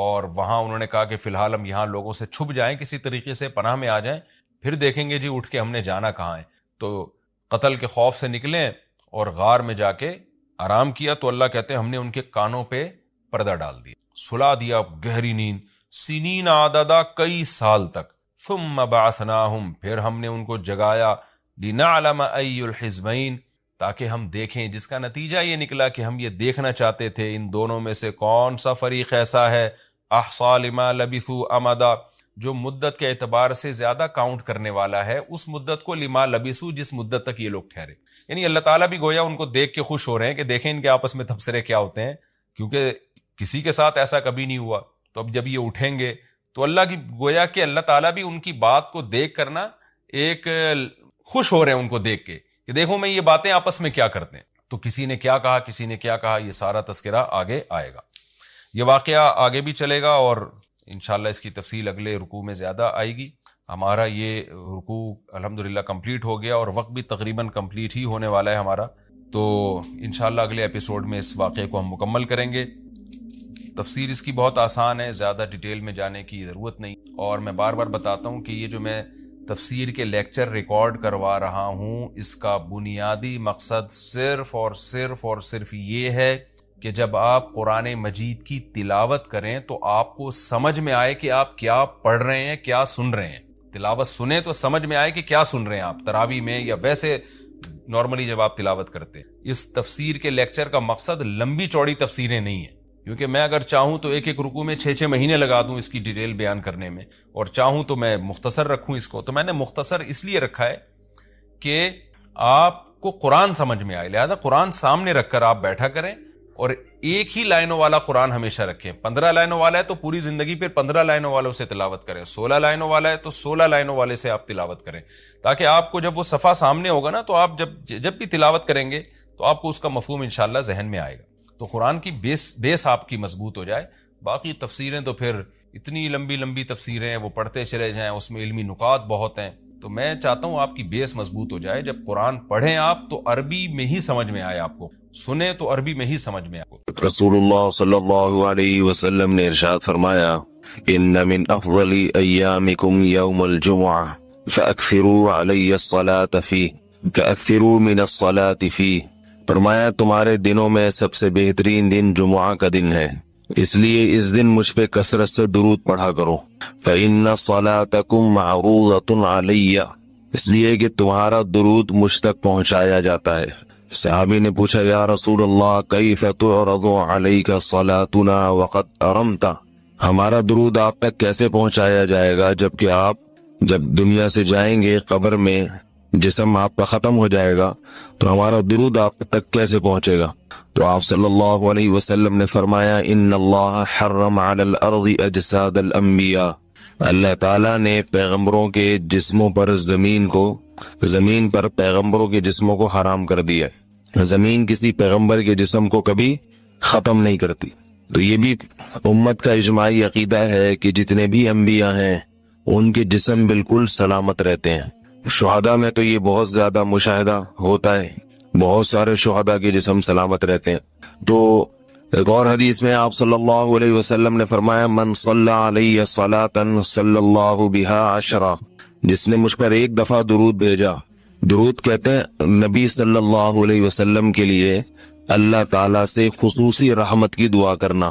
اور وہاں انہوں نے کہا کہ فی الحال ہم یہاں لوگوں سے چھپ جائیں، کسی طریقے سے پناہ میں آ جائیں، پھر دیکھیں گے جی اٹھ کے ہم نے جانا کہاں ہے۔ تو قتل کے خوف سے نکلیں اور غار میں جا کے آرام کیا، تو اللہ کہتے ہیں ہم نے ان کے کانوں پہ پردہ ڈال دیا، سلا دیا گہری نیند، سنین عددا، کئی سال تک، ثم بعثناہم، پھر ہم نے ان کو جگایا، لنعلم ای الحزبین، تاکہ ہم دیکھیں، جس کا نتیجہ یہ نکلا کہ ہم یہ دیکھنا چاہتے تھے ان دونوں میں سے کون سا فریق ایسا ہے احصیٰ لما لبثوا امدا، جو مدت کے اعتبار سے زیادہ کاؤنٹ کرنے والا ہے اس مدت کو، لما لبثوا، جس مدت تک یہ لوگ ٹھہرے۔ یعنی اللہ تعالیٰ بھی گویا ان کو دیکھ کے خوش ہو رہے ہیں کہ دیکھیں ان کے آپس میں تبصرے کیا ہوتے ہیں، کیونکہ کسی کے ساتھ ایسا کبھی نہیں ہوا۔ تو اب جب یہ اٹھیں گے تو اللہ کی گویا کہ اللہ تعالیٰ بھی ان کی بات کو دیکھ کرنا ایک خوش ہو رہے ہیں ان کو دیکھ کے کہ دیکھو میں یہ باتیں آپس میں کیا کرتے ہیں۔ تو کسی نے کیا کہا، کسی نے کیا کہا، یہ سارا تذکرہ آگے آئے گا، یہ واقعہ آگے بھی چلے گا، اور انشاءاللہ اس کی تفصیل اگلے رکوع میں زیادہ آئے گی۔ ہمارا یہ رکوع الحمدللہ کمپلیٹ ہو گیا اور وقت بھی تقریباً کمپلیٹ ہی ہونے والا ہے ہمارا، تو انشاءاللہ اگلے ایپیسوڈ میں اس واقعے کو ہم مکمل کریں گے۔ تفسیر اس کی بہت آسان ہے، زیادہ ڈیٹیل میں جانے کی ضرورت نہیں، اور میں بار بار بتاتا ہوں کہ یہ جو میں تفسیر کے لیکچر ریکارڈ کروا رہا ہوں، اس کا بنیادی مقصد صرف اور صرف یہ ہے کہ جب آپ قرآن مجید کی تلاوت کریں تو آپ کو سمجھ میں آئے کہ آپ کیا پڑھ رہے ہیں، کیا سن رہے ہیں۔ تلاوت سنیں تو سمجھ میں آئے کہ کیا سن رہے ہیں آپ، تراویح میں یا ویسے نارملی جب آپ تلاوت کرتے ہیں۔ اس تفسیر کے لیکچر کا مقصد لمبی چوڑی تفسیریں نہیں ہیں، کیونکہ میں اگر چاہوں تو ایک رکوع میں 6 مہینے لگا دوں اس کی ڈیٹیل بیان کرنے میں، اور چاہوں تو میں مختصر رکھوں اس کو۔ تو میں نے مختصر اس لیے رکھا ہے کہ آپ کو قرآن سمجھ میں آئے، لہذا قرآن سامنے رکھ کر آپ بیٹھا کریں، اور ایک ہی لائنوں والا قرآن ہمیشہ رکھیں۔ 15 لائنوں والا ہے تو پوری زندگی پھر 15 لائنوں والوں سے تلاوت کریں، 16 لائنوں والا ہے تو 16 لائنوں والے سے آپ تلاوت کریں، تاکہ آپ کو جب وہ صفحہ سامنے ہوگا نا تو آپ جب بھی تلاوت کریں گے تو آپ کو اس کا مفہوم انشاءاللہ ذہن میں آئے گا، تو قرآن کی بیس آپ کی مضبوط ہو جائے۔ باقی تفسیریں تو پھر اتنی لمبی تفسیریں ہیں، وہ پڑھتے چلے جائیں، اس میں علمی نکات بہت ہیں، تو میں چاہتا ہوں آپ کی بیس مضبوط ہو جائے۔ جب قرآن پڑھیں آپ تو عربی میں ہی سمجھ میں آئے، آپ کو سنیں تو عربی میں ہی سمجھ میں آئے۔ رسول اللہ صلی اللہ علیہ وسلم نے ارشاد فرمایا، ان من افضل ایامکم یوم الجمعہ فاکثروا علی الصلاة فیہ کاکثروا من الصلاة فیہ، فرمایا تمہارے دنوں میں سب سے بہترین دن جمعہ کا دن ہے، اس لیے اس دن مجھ پہ کثرت سے درود پڑھا کرو۔ فإن صلاتکم معروضۃ علی، اس لیے کہ تمہارا درود مجھ تک پہنچایا جاتا ہے۔ صحابی نے پوچھا یا رسول اللہ کیف تعرض علیک صلاتنا وقد ارمتا، ہمارا درود آپ تک کیسے پہنچایا جائے گا جبکہ آپ جب دنیا سے جائیں گے قبر میں جسم آپ کا ختم ہو جائے گا تو ہمارا درود آپ تک کیسے پہنچے گا؟ تو آپ صلی اللہ علیہ وسلم نے فرمایا ان اللہ حرم علی الارض اجساد الانبیاء، اللہ تعالیٰ نے پیغمبروں کے جسموں پر زمین پر پیغمبروں کے جسموں کو حرام کر دیا، زمین کسی پیغمبر کے جسم کو کبھی ختم نہیں کرتی۔ تو یہ بھی امت کا اجماعی عقیدہ ہے کہ جتنے بھی انبیاء ہیں ان کے جسم بالکل سلامت رہتے ہیں۔ شہداء میں تو یہ بہت زیادہ مشاہدہ ہوتا ہے، بہت سارے شہداء کے جسم سلامت رہتے ہیں۔ تو ایک اور حدیث میں آپ صلی اللہ علیہ وسلم نے فرمایا من صلی علیہ صلاۃ صلی اللہ بہا عشرہ، جس نے مجھ پر ایک دفعہ درود بھیجا، درود کہتے ہیں نبی صلی اللہ علیہ وسلم کے لیے اللہ تعالیٰ سے خصوصی رحمت کی دعا کرنا۔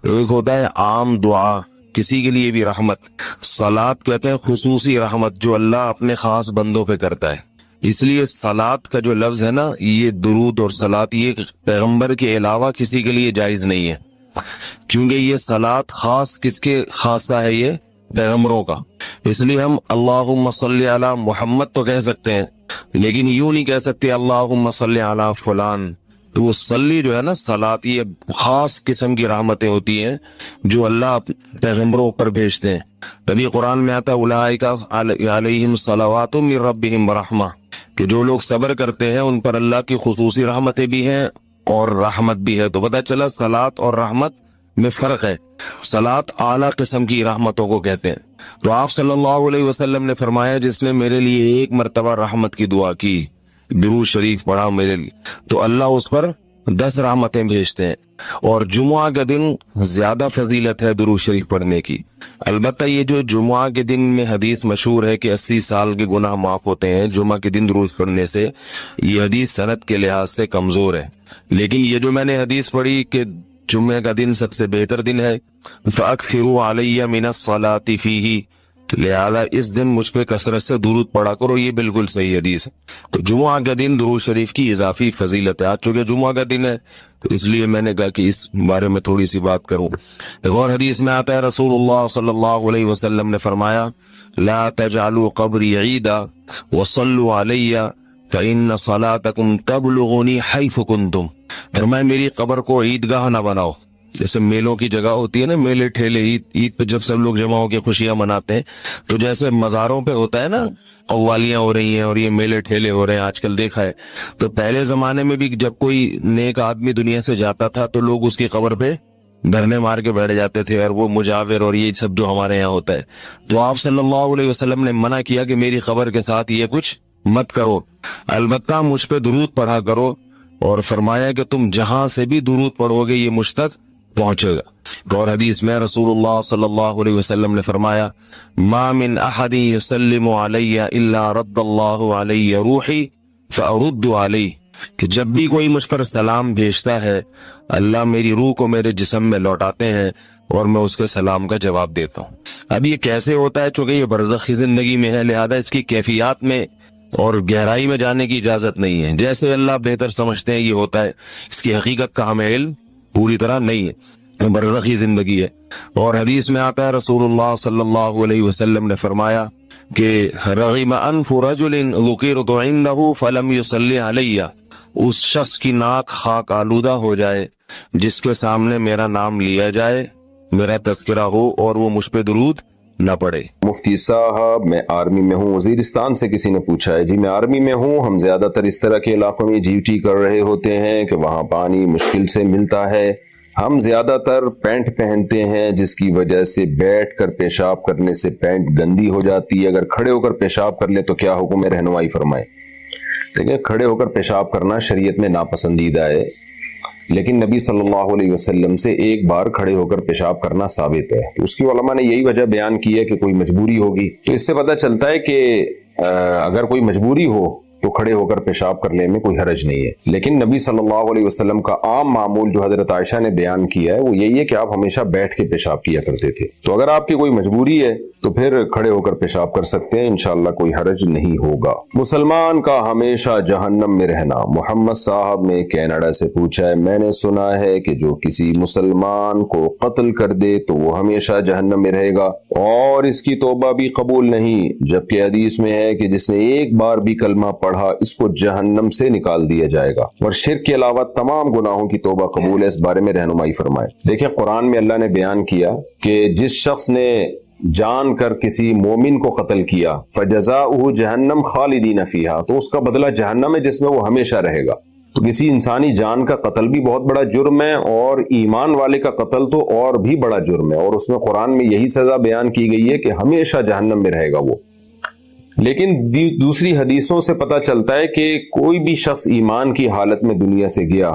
ایک ہوتا ہے عام دعا، کسی کے لیے بھی رحمت، صلاۃ کہتے ہیں خصوصی رحمت جو اللہ اپنے خاص بندوں پہ کرتا ہے۔ اس لیے صلاۃ کا جو لفظ ہے نا، یہ درود اور صلاۃ یہ پیغمبر کے علاوہ کسی کے لیے جائز نہیں ہے، کیونکہ یہ صلاۃ خاص کس کے خاصہ ہے؟ یہ پیغمبروں کا۔ اس لیے ہم اللہم صلی علی محمد تو کہہ سکتے ہیں، لیکن یوں نہیں کہہ سکتے اللہم صلی علی فلان۔ تو وہ صلی جو ہے نا، صلاۃ یہ خاص قسم کی رحمتیں ہوتی ہیں جو اللہ پیغمبروں پر بھیجتے ہیں۔ تبھی قرآن میں آتا اولئک علیہم صلوات من ربہم ورحمہ، کہ جو لوگ صبر کرتے ہیں ان پر اللہ کی خصوصی رحمتیں بھی ہیں اور رحمت بھی ہے۔ تو پتہ چلا صلاۃ اور رحمت میں فرق ہے۔ صلاۃ اعلیٰ قسم کی رحمتوں کو کہتے ہیں۔ تو آپ صلی اللہ علیہ وسلم نے فرمایا جس نے میرے لیے ایک مرتبہ رحمت کی دعا کی، درود شریف پڑھا میرے لیے، تو اللہ اس پر 10 رحمتیں بھیجتے ہیں۔ اور جمعہ کا دن زیادہ فضیلت ہے درود شریف پڑھنے کی۔ البتہ یہ جو جمعہ کے دن میں حدیث مشہور ہے کہ 80 سال کے گناہ معاف ہوتے ہیں جمعہ کے دن درود پڑھنے سے، یہ حدیث سند کے لحاظ سے کمزور ہے۔ لیکن یہ جو میں نے حدیث پڑھی کہ جمعہ کا دن سب سے بہتر دن ہے، فَأَكْثِرُوا عَلَيَّ مِنَ الصَّلَاةِ فِيهِ، لہذا اس دن مجھ پہ کثرت سے درود پڑھا کرو، یہ بالکل صحیح حدیث ہے۔ تو جمعہ کا دن درود شریف کی اضافی فضیلت ہے۔ آج چونکہ جمعہ کا دن ہے تو اس لیے میں نے کہا کہ اس بارے میں تھوڑی سی بات کروں۔ ایک اور حدیث میں آتا ہے رسول اللہ صلی اللہ علیہ وسلم نے فرمایا لا تجعلوا قبری عیدا وصلوا علی فإن صلاتکم تبلغنی حیث کنتم، فرمایا میری قبر کو عیدگاہ نہ بناؤ۔ جیسے میلوں کی جگہ ہوتی ہے نا، میلے ٹھیلے، عید پہ جب سب لوگ جمع ہو کے خوشیاں مناتے ہیں، تو جیسے مزاروں پہ ہوتا ہے نا قوالیاں ہو رہی ہیں اور یہ میلے ٹھیلے ہو رہے ہیں آج کل دیکھا ہے، تو پہلے زمانے میں بھی جب کوئی نیک آدمی دنیا سے جاتا تھا تو لوگ اس کی قبر پہ دھرنے مار کے بیٹھ جاتے تھے، اور وہ مجاور اور یہ سب جو ہمارے یہاں ہوتا ہے۔ تو آپ صلی اللہ علیہ وسلم نے منع کیا کہ میری قبر کے ساتھ یہ کچھ مت کرو، البتہ مجھ پہ درود پڑھا کرو، اور فرمایا کہ تم جہاں سے بھی درود پڑھو گے یہ مجھ تک پہنچے گا۔ اور حدیث میں رسول اللہ صلی اللہ علیہ وسلم نے فرمایا ما من احد یسلم علی الا رد اللہ علی روحی فارد علی، کہ جب بھی کوئی مجھ پر سلام بھیجتا ہے اللہ میری روح کو میرے جسم میں لوٹاتے ہیں اور میں اس کے سلام کا جواب دیتا ہوں۔ اب یہ کیسے ہوتا ہے؟ چونکہ یہ برزخی زندگی میں ہے، لہذا اس کی کیفیات میں اور گہرائی میں جانے کی اجازت نہیں ہے۔ جیسے اللہ بہتر سمجھتے ہیں یہ ہوتا ہے، اس کی حقیقت کا ہمیں علم پوری طرح نہیں ہے، برزخی زندگی ہے۔ اور حدیث میں آتا ہے رسول اللہ صلی اللہ علیہ وسلم نے فرمایا کہ رغم انف رجل ذکرت عنده فلم يصلی علی، اس شخص کی ناک خاک آلودہ ہو جائے جس کے سامنے میرا نام لیا جائے، میرا تذکرہ ہو اور وہ مجھ پہ درود نہ پڑے۔ مفتی صاحب میں آرمی میں ہوں، وزیرستان سے کسی نے پوچھا ہے جی میں آرمی میں ہوں، ہم زیادہ تر اس طرح کے علاقوں میں ڈیوٹی کر رہے ہوتے ہیں کہ وہاں پانی مشکل سے ملتا ہے، ہم زیادہ تر پینٹ پہنتے ہیں جس کی وجہ سے بیٹھ کر پیشاب کرنے سے پینٹ گندی ہو جاتی ہے، اگر کھڑے ہو کر پیشاب کر لیں تو کیا حکم ہے؟ رہنمائی فرمائیں۔ دیکھیں کھڑے ہو کر پیشاب کرنا شریعت میں ناپسندیدہ ہے، لیکن نبی صلی اللہ علیہ وسلم سے ایک بار کھڑے ہو کر پیشاب کرنا ثابت ہے، تو اس کی علماء نے یہی وجہ بیان کی ہے کہ کوئی مجبوری ہوگی۔ تو اس سے پتہ چلتا ہے کہ اگر کوئی مجبوری ہو تو کھڑے ہو کر پیشاب کرنے میں کوئی حرج نہیں ہے. لیکن نبی صلی اللہ علیہ وسلم کا عام معمول جو حضرت عائشہ نے بیان کیا ہے وہ یہی ہے کہ آپ ہمیشہ بیٹھ کے پیشاب کیا کرتے تھے. تو اگر آپ کی کوئی مجبوری ہے تو پھر کھڑے ہو کر پیشاب کر سکتے ہیں، انشاءاللہ کوئی حرج نہیں ہوگا. مسلمان کا ہمیشہ جہنم میں رہنا. محمد صاحب نے کینیڈا سے پوچھا ہے، میں نے سنا ہے کہ جو کسی مسلمان کو قتل کر دے تو وہ ہمیشہ جہنم میں رہے گا اور اس کی توبہ بھی قبول نہیں، جبکہ حدیث میں ہے کہ جس نے ایک بار بھی کلمہ پڑھا اس کو جہنم سے نکال دیا جائے گا، اور شرک کے علاوہ تمام گناہوں کی توبہ قبول ہے. اس بارے میں رہنمائی فرمائے. دیکھیں قرآن میں اللہ نے بیان کیا کہ جس شخص نے جان کر کسی مومن کو قتل کیا فجزاؤہ جہنم خالدین فیہا، تو اس کا بدلہ جہنم ہے جس میں وہ ہمیشہ رہے گا. تو کسی انسانی جان کا قتل بھی بہت بڑا جرم ہے اور ایمان والے کا قتل تو اور بھی بڑا جرم ہے، اور اس میں قرآن میں یہی سزا بیان کی گئی ہے کہ ہمیشہ جہنم میں رہے گا وہ. لیکن دوسری حدیثوں سے پتہ چلتا ہے کہ کوئی بھی شخص ایمان کی حالت میں دنیا سے گیا،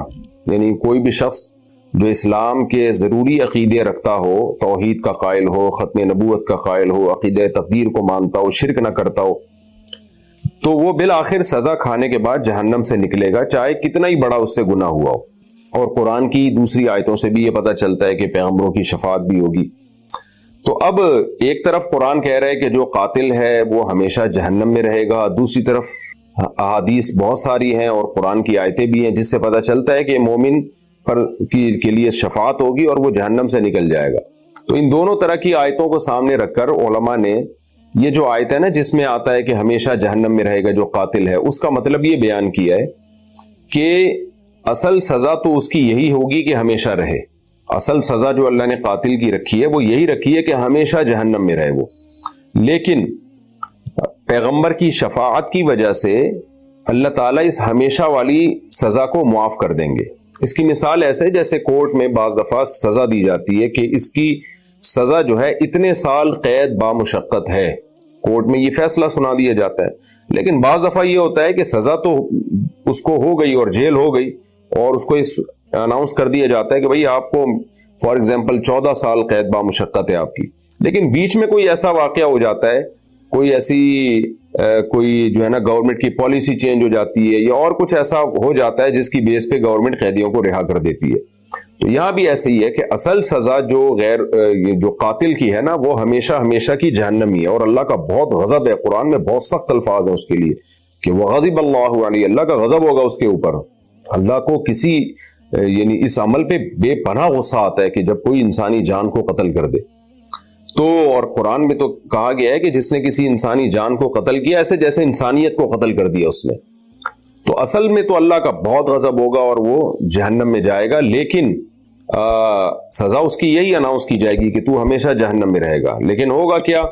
یعنی کوئی بھی شخص جو اسلام کے ضروری عقیدے رکھتا ہو، توحید کا قائل ہو، ختم نبوت کا قائل ہو، عقیدہ تقدیر کو مانتا ہو، شرک نہ کرتا ہو، تو وہ بالآخر سزا کھانے کے بعد جہنم سے نکلے گا، چاہے کتنا ہی بڑا اس سے گناہ ہوا ہو. اور قرآن کی دوسری آیتوں سے بھی یہ پتہ چلتا ہے کہ پیغمبروں کی شفاعت بھی ہوگی. تو اب ایک طرف قرآن کہہ رہا ہے کہ جو قاتل ہے وہ ہمیشہ جہنم میں رہے گا، دوسری طرف احادیث بہت ساری ہیں اور قرآن کی آیتیں بھی ہیں جس سے پتہ چلتا ہے کہ مومن پر کے لیے شفاعت ہوگی اور وہ جہنم سے نکل جائے گا. تو ان دونوں طرح کی آیتوں کو سامنے رکھ کر علماء نے یہ جو آیت ہے نا جس میں آتا ہے کہ ہمیشہ جہنم میں رہے گا جو قاتل ہے، اس کا مطلب یہ بیان کیا ہے کہ اصل سزا تو اس کی یہی ہوگی کہ ہمیشہ رہے. اصل سزا جو اللہ نے قاتل کی رکھی ہے وہ یہی رکھی ہے کہ ہمیشہ جہنم میں رہے وہ. لیکن پیغمبر کی شفاعت کی وجہ سے اللہ تعالیٰ اس ہمیشہ والی سزا کو معاف کر دیں گے. اس کی مثال ایسے جیسے کورٹ میں بعض دفعہ سزا دی جاتی ہے کہ اس کی سزا جو ہے اتنے سال قید بامشقت ہے، کورٹ میں یہ فیصلہ سنا دیا جاتا ہے. لیکن بعض دفعہ یہ ہوتا ہے کہ سزا تو اس کو ہو گئی اور جیل ہو گئی اور اس کو اناؤنس کر دیا جاتا ہے کہ بھئی آپ کو فار ایگزامپل 14 سال قید بامشقت ہے آپ کی. لیکن بیچ میں کوئی ایسا واقعہ ہو جاتا ہے، کوئی ایسی کوئی جو ہے نا گورنمنٹ کی پالیسی چینج ہو جاتی ہے یا اور کچھ ایسا ہو جاتا ہے جس کی بیس پہ گورنمنٹ قیدیوں کو رہا کر دیتی ہے. تو یہاں بھی ایسے ہی ہے کہ اصل سزا جو قاتل کی ہے نا وہ ہمیشہ ہمیشہ کی جہنم ہی ہے، اور اللہ کا بہت غضب ہے. قرآن میں بہت سخت الفاظ ہیں اس کے لیے کہ وہ غضب اللہ علیہ، اللہ کا غضب ہوگا اس کے اوپر. اللہ کو کسی یعنی اس عمل پہ بے پناہ غصہ آتا ہے کہ جب کوئی انسانی جان کو قتل کر دے. تو اور قرآن میں تو کہا گیا ہے کہ جس نے کسی انسانی جان کو قتل کیا ایسے جیسے انسانیت کو قتل کر دیا اس نے. تو اصل میں تو اللہ کا بہت غضب ہوگا اور وہ جہنم میں جائے گا، لیکن سزا اس کی یہی اناؤنس کی جائے گی کہ تو ہمیشہ جہنم میں رہے گا. لیکن ہوگا کیا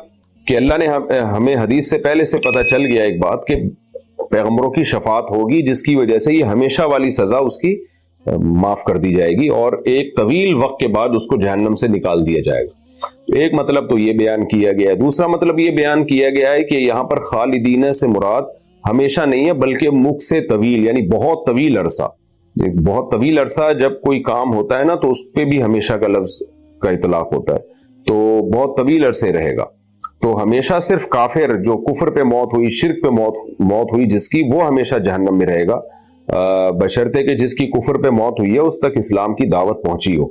کہ اللہ نے ہمیں حدیث سے پہلے سے پتہ چل گیا ایک بات کہ پیغمبروں کی شفاعت ہوگی جس کی وجہ سے یہ ہمیشہ والی سزا اس کی معاف کر دی جائے گی اور ایک طویل وقت کے بعد اس کو جہنم سے نکال دیا جائے گا. تو ایک مطلب تو یہ بیان کیا گیا ہے. دوسرا مطلب یہ بیان کیا گیا ہے کہ یہاں پر خالدین سے مراد ہمیشہ نہیں ہے بلکہ مکھ سے طویل، یعنی بہت طویل عرصہ. بہت طویل عرصہ جب کوئی کام ہوتا ہے نا تو اس پہ بھی ہمیشہ کا لفظ کا اطلاق ہوتا ہے، تو بہت طویل عرصے رہے گا. تو ہمیشہ صرف کافر جو کفر پہ موت ہوئی، شرک پہ موت ہوئی جس کی، وہ ہمیشہ جہنم میں رہے گا، بشرطے کہ جس کی کفر پہ موت ہوئی ہے اس تک اسلام کی دعوت پہنچی ہو.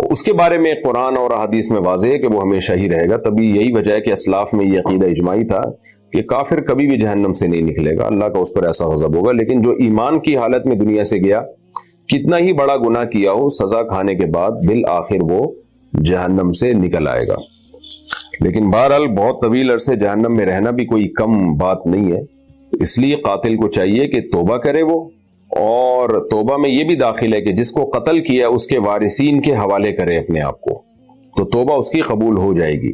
اس کے بارے میں قرآن اور حدیث میں واضح ہے کہ وہ ہمیشہ ہی رہے گا. تبھی یہی وجہ ہے کہ اسلاف میں یہ عقیدہ اجماعی تھا کہ کافر کبھی بھی جہنم سے نہیں نکلے گا، اللہ کا اس پر ایسا غضب ہوگا. لیکن جو ایمان کی حالت میں دنیا سے گیا، کتنا ہی بڑا گناہ کیا ہو، سزا کھانے کے بعد بالآخر وہ جہنم سے نکل آئے گا. لیکن بہرحال بہت طویل عرصے جہنم میں رہنا بھی کوئی کم بات نہیں ہے. اس لیے قاتل کو چاہیے کہ توبہ کرے وہ، اور توبہ میں یہ بھی داخل ہے کہ جس کو قتل کیا اس کے وارثین کے حوالے کرے اپنے آپ کو، تو توبہ اس کی قبول ہو جائے گی.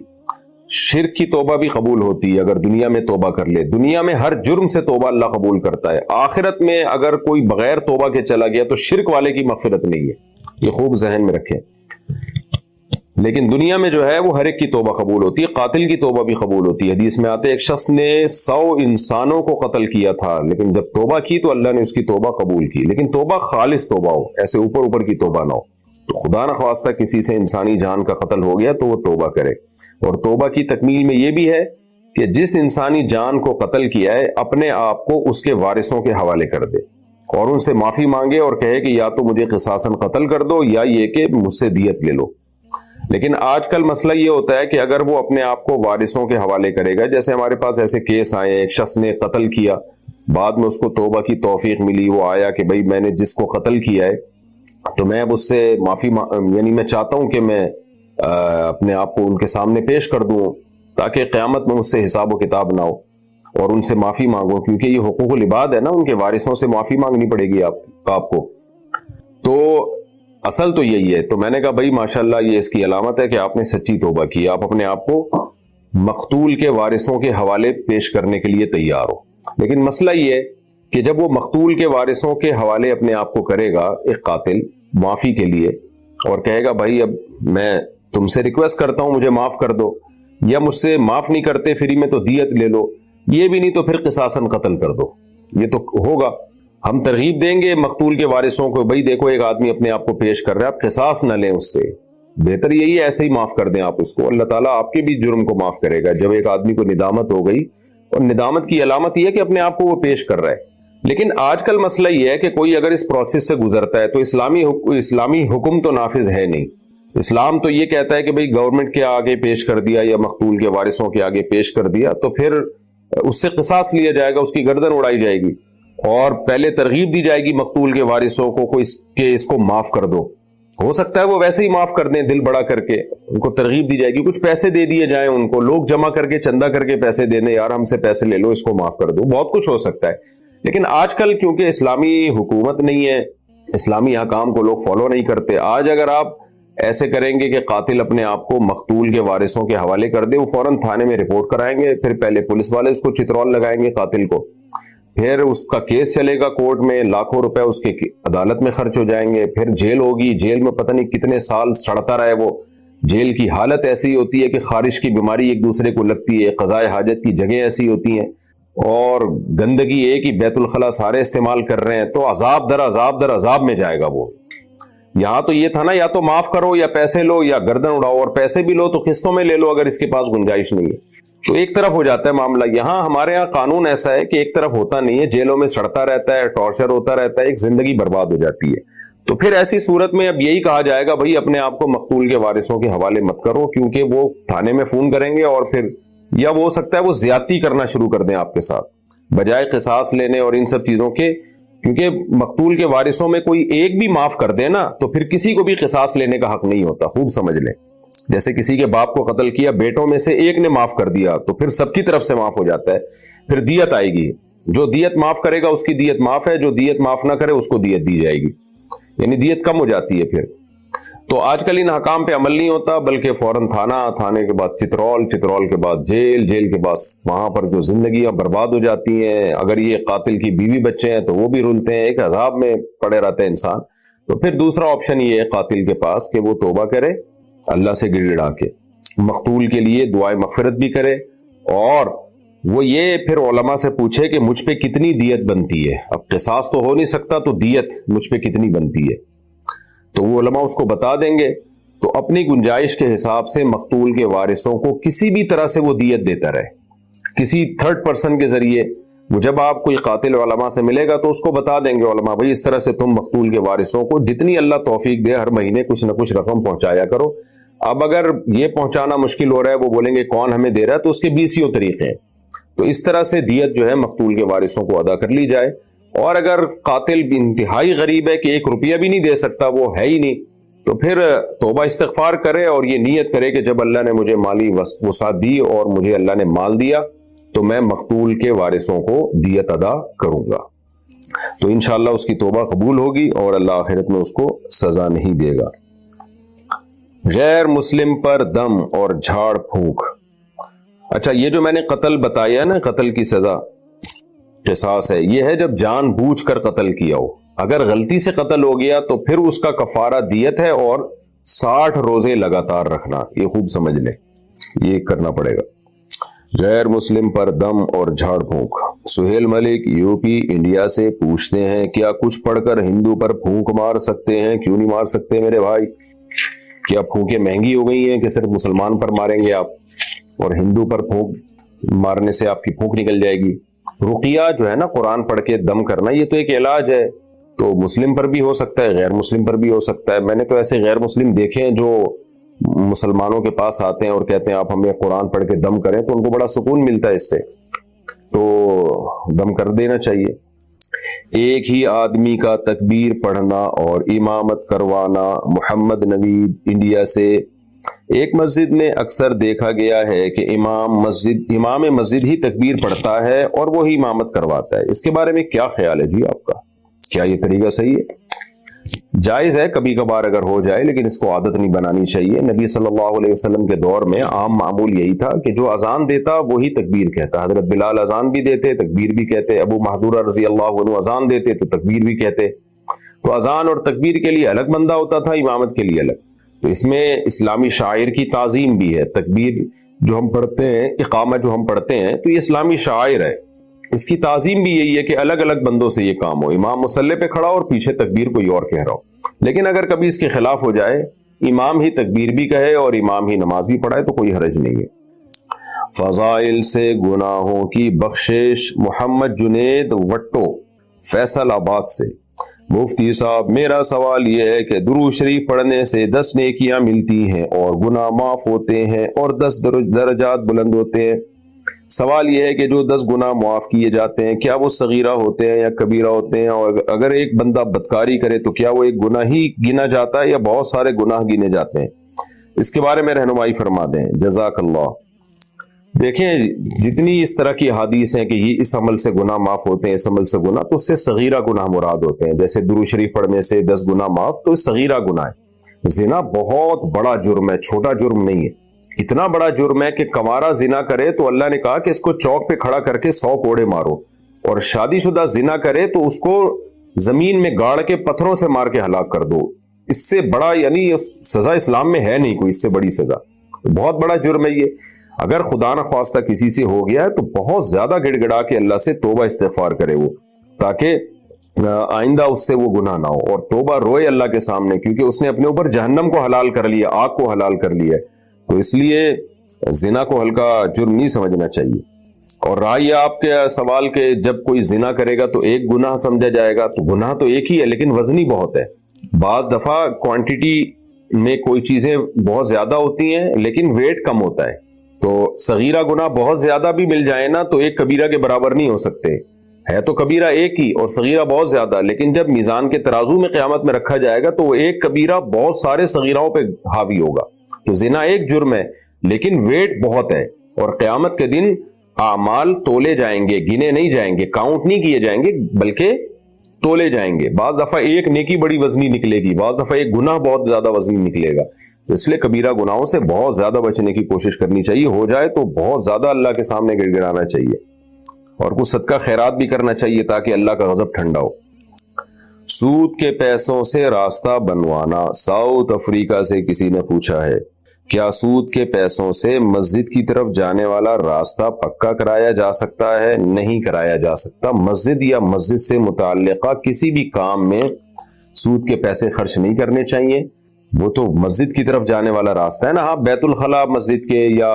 شرک کی توبہ بھی قبول ہوتی ہے اگر دنیا میں توبہ کر لے. دنیا میں ہر جرم سے توبہ اللہ قبول کرتا ہے. آخرت میں اگر کوئی بغیر توبہ کے چلا گیا تو شرک والے کی مغفرت نہیں ہے، یہ خوب ذہن میں رکھیں. لیکن دنیا میں جو ہے وہ ہر ایک کی توبہ قبول ہوتی ہے، قاتل کی توبہ بھی قبول ہوتی ہے. حدیث میں آتے ایک شخص نے 100 انسانوں کو قتل کیا تھا، لیکن جب توبہ کی تو اللہ نے اس کی توبہ قبول کی. لیکن توبہ خالص توبہ ہو، ایسے اوپر کی توبہ نہ ہو. تو خدا نخواستہ کسی سے انسانی جان کا قتل ہو گیا تو وہ توبہ کرے. اور توبہ کی تکمیل میں یہ بھی ہے کہ جس انسانی جان کو قتل کیا ہے اپنے آپ کو اس کے وارثوں کے حوالے کر دے اور ان سے معافی مانگے اور کہے کہ یا تو مجھے قصاصاً قتل کر دو یا یہ کہ مجھ سے دیت لے لو. لیکن آج کل مسئلہ یہ ہوتا ہے کہ اگر وہ اپنے آپ کو وارثوں کے حوالے کرے گا، جیسے ہمارے پاس ایسے کیس آئے ہیں، ایک شخص نے قتل کیا، بعد میں اس کو توبہ کی توفیق ملی، وہ آیا کہ بھائی میں نے جس کو قتل کیا ہے تو میں اب اس سے معافی یعنی میں چاہتا ہوں کہ میں اپنے آپ کو ان کے سامنے پیش کر دوں تاکہ قیامت میں مجھ سے حساب و کتاب نہ ہو، اور ان سے معافی مانگو، کیونکہ یہ حقوق العباد ہے نا، ان کے وارثوں سے معافی مانگنی پڑے گی آپ کو. تو اصل تو یہی ہے. تو میں نے کہا بھائی ماشاءاللہ یہ اس کی علامت ہے کہ آپ نے سچی توبہ کی، آپ اپنے آپ کو مقتول کے وارثوں کے حوالے پیش کرنے کے لیے تیار ہو. لیکن مسئلہ یہ ہے کہ جب وہ مقتول کے وارثوں کے حوالے اپنے آپ کو کرے گا ایک قاتل معافی کے لیے اور کہے گا بھائی اب میں تم سے ریکویسٹ کرتا ہوں مجھے معاف کر دو، یا مجھ سے معاف نہیں کرتے فری میں تو دیت لے لو، یہ بھی نہیں تو پھر قصاصاً قتل کر دو، یہ تو ہوگا. ہم ترغیب دیں گے مقتول کے وارثوں کو، بھائی دیکھو ایک آدمی اپنے آپ کو پیش کر رہا ہے، آپ قصاص نہ لیں اس سے، بہتر یہی ہے ایسے ہی معاف کر دیں آپ اس کو، اللہ تعالیٰ آپ کے بھی جرم کو معاف کرے گا جب ایک آدمی کو ندامت ہو گئی. اور ندامت کی علامت یہ ہے کہ اپنے آپ کو وہ پیش کر رہا ہے. لیکن آج کل مسئلہ یہ ہے کہ کوئی اگر اس پروسیس سے گزرتا ہے تو اسلامی حکم تو نافذ ہے نہیں. اسلام تو یہ کہتا ہے کہ بھئی گورنمنٹ کے آگے پیش کر دیا یا مقتول کے وارثوں کے آگے پیش کر دیا تو پھر اس سے قصاص لیا جائے گا، اس کی گردن اڑائی جائے گی اور پہلے ترغیب دی جائے گی مقتول کے وارثوں کو اس کو معاف کر دو. ہو سکتا ہے وہ ویسے ہی معاف کر دیں دل بڑا کر کے، ان کو ترغیب دی جائے گی، کچھ پیسے دے دیے جائیں ان کو، لوگ جمع کر کے چندہ کر کے پیسے دے دیں، یار ہم سے پیسے لے لو اس کو معاف کر دو، بہت کچھ ہو سکتا ہے. لیکن آج کل کیونکہ اسلامی حکومت نہیں ہے، اسلامی احکام کو لوگ فالو نہیں کرتے. آج اگر آپ ایسے کریں گے کہ قاتل اپنے آپ کو مقتول کے وارثوں کے حوالے کر دے، وہ فوراً تھانے میں رپورٹ کرائیں گے، پھر پہلے پولیس والے اس کو چترول لگائیں گے قاتل کو، پھر اس کا کیس چلے گا کورٹ میں، لاکھوں روپے اس کے عدالت میں خرچ ہو جائیں گے، پھر جیل ہوگی، جیل میں پتہ نہیں کتنے سال سڑتا رہے وہ. جیل کی حالت ایسی ہوتی ہے کہ خارش کی بیماری ایک دوسرے کو لگتی ہے، قضائے حاجت کی جگہیں ایسی ہوتی ہیں اور گندگی ایک ہی بیت الخلا سارے استعمال کر رہے ہیں، تو عذاب در عذاب در عذاب میں جائے گا وہ. یہاں تو یہ تھا نا، یا تو معاف کرو یا پیسے لو یا گردن اڑاؤ، اور پیسے بھی لو تو قسطوں میں لے لو اگر اس کے پاس گنجائش نہیں ہے. تو ایک طرف ہو جاتا ہے معاملہ. یہاں ہمارے یہاں قانون ایسا ہے کہ ایک طرف ہوتا نہیں ہے، جیلوں میں سڑتا رہتا ہے، ٹارچر ہوتا رہتا ہے، ایک زندگی برباد ہو جاتی ہے. تو پھر ایسی صورت میں اب یہی کہا جائے گا بھائی اپنے آپ کو مقتول کے وارثوں کے حوالے مت کرو، کیونکہ وہ تھانے میں فون کریں گے اور پھر یا وہ ہو سکتا ہے وہ زیادتی کرنا شروع کر دیں آپ کے ساتھ بجائے قصاص لینے اور ان سب چیزوں کے. کیونکہ مقتول کے وارثوں میں کوئی ایک بھی معاف کر دے نا تو پھر کسی کو بھی قصاص لینے کا حق نہیں ہوتا. خوب سمجھ لیں، جیسے کسی کے باپ کو قتل کیا، بیٹوں میں سے ایک نے معاف کر دیا تو پھر سب کی طرف سے معاف ہو جاتا ہے. پھر دیت آئے گی، جو دیت معاف کرے گا اس کی دیت معاف ہے، جو دیت معاف نہ کرے اس کو دیت دی جائے گی، یعنی دیت کم ہو جاتی ہے. پھر تو آج کل ان حکام پہ عمل نہیں ہوتا، بلکہ فوراً تھانہ، تھانے کے بعد چترول کے بعد جیل، جیل کے بعد وہاں پر جو زندگیاں برباد ہو جاتی ہیں. اگر یہ قاتل کی بیوی بچے ہیں تو وہ بھی رولتے ہیں، ایک عذاب میں پڑے رہتا ہے انسان. تو پھر دوسرا آپشن یہ ہے قاتل کے پاس کہ وہ توبہ کرے اللہ سے گڑ گڑا کے، مقتول کے لیے دعائے مغفرت بھی کرے، اور وہ یہ پھر علماء سے پوچھے کہ مجھ پہ کتنی دیت بنتی ہے. اب قصاص تو ہو نہیں سکتا تو دیت مجھ پہ کتنی بنتی ہے، تو وہ علماء اس کو بتا دیں گے. تو اپنی گنجائش کے حساب سے مقتول کے وارثوں کو کسی بھی طرح سے وہ دیت دیتا رہے، کسی تھرڈ پرسن کے ذریعے. وہ جب آپ کوئی قاتل علماء سے ملے گا تو اس کو بتا دیں گے علماء بھائی اس طرح سے تم مقتول کے وارثوں کو جتنی اللہ توفیق دے ہر مہینے کچھ نہ کچھ رقم پہنچایا کرو. اب اگر یہ پہنچانا مشکل ہو رہا ہے، وہ بولیں گے کون ہمیں دے رہا ہے، تو اس کے 20 طریقے ہیں. تو اس طرح سے دیت جو ہے مقتول کے وارثوں کو ادا کر لی جائے. اور اگر قاتل انتہائی غریب ہے کہ 1 روپیہ بھی نہیں دے سکتا، وہ ہے ہی نہیں، تو پھر توبہ استغفار کرے اور یہ نیت کرے کہ جب اللہ نے مجھے مالی وسعت دی اور مجھے اللہ نے مال دیا تو میں مقتول کے وارثوں کو دیت ادا کروں گا. تو انشاءاللہ اس کی توبہ قبول ہوگی اور اللہ آخرت میں اس کو سزا نہیں دے گا. غیر مسلم پر دم اور جھاڑ پھونک. اچھا، یہ جو میں نے قتل بتایا نا، قتل کی سزا قصاص ہے، یہ ہے جب جان بوجھ کر قتل کیا ہو. اگر غلطی سے قتل ہو گیا تو پھر اس کا کفارہ دیت ہے اور 60 روزے لگاتار رکھنا. یہ خوب سمجھ لیں، یہ کرنا پڑے گا. غیر مسلم پر دم اور جھاڑ پھونک. سہیل ملک یو پی انڈیا سے پوچھتے ہیں کیا کچھ پڑھ کر ہندو پر پھونک مار سکتے ہیں؟ کیوں نہیں مار سکتے میرے بھائی؟ کیا پھونکیں مہنگی ہو گئی ہیں کہ صرف مسلمان پر ماریں گے آپ اور ہندو پر پھونک مارنے سے آپ کی پھونک نکل جائے گی. رقیہ جو ہے نا قرآن پڑھ کے دم کرنا، یہ تو ایک علاج ہے. تو مسلم پر بھی ہو سکتا ہے، غیر مسلم پر بھی ہو سکتا ہے. میں نے تو ایسے غیر مسلم دیکھے ہیں جو مسلمانوں کے پاس آتے ہیں اور کہتے ہیں آپ ہمیں قرآن پڑھ کے دم کریں، تو ان کو بڑا سکون ملتا ہے اس سے، تو دم کر دینا چاہیے. ایک ہی آدمی کا تکبیر پڑھنا اور امامت کروانا. محمد نوید انڈیا سے. ایک مسجد میں اکثر دیکھا گیا ہے کہ امام مسجد ہی تکبیر پڑھتا ہے اور وہی امامت کرواتا ہے. اس کے بارے میں کیا خیال ہے جی آپ کا؟ کیا یہ طریقہ صحیح ہے؟ جائز ہے کبھی کبھار اگر ہو جائے، لیکن اس کو عادت نہیں بنانی چاہیے. نبی صلی اللہ علیہ وسلم کے دور میں عام معمول یہی تھا کہ جو اذان دیتا وہی تکبیر کہتا. حضرت بلال اذان بھی دیتے، تکبیر بھی کہتے. ابو محذورہ رضی اللہ عنہ اذان دیتے تو تکبیر بھی کہتے. تو اذان اور تکبیر کے لیے الگ بندہ ہوتا تھا، امامت کے لیے الگ. تو اس میں اسلامی شاعر کی تعظیم بھی ہے. تکبیر جو ہم پڑھتے ہیں، اقامہ جو ہم پڑھتے ہیں، تو یہ اسلامی شاعر ہے. اس کی تعظیم بھی یہی ہے کہ الگ الگ بندوں سے یہ کام ہو. امام مصلی پہ کھڑا اور پیچھے تکبیر کوئی اور کہہ رہا ہو. لیکن اگر کبھی اس کے خلاف ہو جائے، امام ہی تکبیر بھی کہے اور امام ہی نماز بھی پڑھائے، تو کوئی حرج نہیں ہے. فضائل سے گناہوں کی بخشش. محمد جنید وٹو فیصل آباد سے. مفتی صاحب میرا سوال یہ ہے کہ درود شریف پڑھنے سے 10 نیکیاں ملتی ہیں اور گناہ معاف ہوتے ہیں اور 10 درجات بلند ہوتے ہیں. سوال یہ ہے کہ جو 10 گناہ معاف کیے جاتے ہیں کیا وہ صغیرہ ہوتے ہیں یا کبیرہ ہوتے ہیں؟ اور اگر ایک بندہ بدکاری کرے تو کیا وہ ایک گناہ ہی گنا جاتا ہے یا بہت سارے گناہ گنے جاتے ہیں؟ اس کے بارے میں رہنمائی فرما دیں، جزاک اللہ. دیکھیں جتنی اس طرح کی حدیث ہیں کہ یہ اس عمل سے گناہ معاف ہوتے ہیں، اس عمل سے گناہ، تو اس سے صغیرہ گناہ مراد ہوتے ہیں. جیسے درود شریف پڑھنے سے 10 گناہ معاف، تو صغیرہ گناہ ہے. زنا بہت بڑا جرم ہے، چھوٹا جرم نہیں ہے. اتنا بڑا جرم ہے کہ کنوارا زنا کرے تو اللہ نے کہا کہ اس کو چوک پہ کھڑا کر کے 100 کوڑے مارو، اور شادی شدہ زنا کرے تو اس کو زمین میں گاڑ کے پتھروں سے مار کے ہلاک کر دو. اس سے بڑا یعنی سزا اسلام میں ہے نہیں کوئی، اس سے بڑی سزا. بہت بڑا جرم ہے یہ. اگر خدا نخواستہ کسی سے ہو گیا ہے تو بہت زیادہ گڑ گڑا کے اللہ سے توبہ استغفار کرے وہ، تاکہ آئندہ اس سے وہ گناہ نہ ہو، اور توبہ روئے اللہ کے سامنے، کیونکہ اس نے اپنے اوپر جہنم کو حلال کر لیا، آگ کو حلال کر لیا. تو اس لیے زنا کو ہلکا جرم نہیں سمجھنا چاہیے. اور رائے آپ کے سوال کے جب کوئی زنا کرے گا تو ایک گناہ سمجھا جائے گا، تو گناہ تو ایک ہی ہے لیکن وزنی بہت ہے. بعض دفعہ کوانٹیٹی میں کوئی چیزیں بہت زیادہ ہوتی ہیں لیکن ویٹ کم ہوتا ہے. تو صغیرہ گناہ بہت زیادہ بھی مل جائے نا تو ایک کبیرہ کے برابر نہیں ہو سکتے. ہے تو کبیرہ ایک ہی اور صغیرہ بہت زیادہ، لیکن جب میزان کے ترازو میں قیامت میں رکھا جائے گا تو وہ ایک کبیرہ بہت سارے صغیرہوں پہ حاوی ہوگا. تو زنا ایک جرم ہے لیکن ویٹ بہت ہے، اور قیامت کے دن اعمال تولے جائیں گے، گنے نہیں جائیں گے، کاؤنٹ نہیں کیے جائیں گے بلکہ تولے جائیں گے. بعض دفعہ ایک نیکی بڑی وزنی نکلے گی، بعض دفعہ ایک گناہ بہت زیادہ وزنی نکلے گا. اس لیے کبیرہ گناہوں سے بہت زیادہ بچنے کی کوشش کرنی چاہیے. ہو جائے تو بہت زیادہ اللہ کے سامنے گڑ گڑانا چاہیے، اور کچھ صدقہ خیرات بھی کرنا چاہیے تاکہ اللہ کا غضب ٹھنڈا ہو. سود کے پیسوں سے راستہ بنوانا. ساؤتھ افریقہ سے کسی نے پوچھا ہے کیا سود کے پیسوں سے مسجد کی طرف جانے والا راستہ پکا کرایا جا سکتا ہے؟ نہیں کرایا جا سکتا. مسجد یا مسجد سے متعلقہ کسی بھی کام میں سود کے پیسے خرچ نہیں کرنے چاہیے. وہ تو مسجد کی طرف جانے والا راستہ ہے نا. ہاں بیت الخلاء مسجد کے یا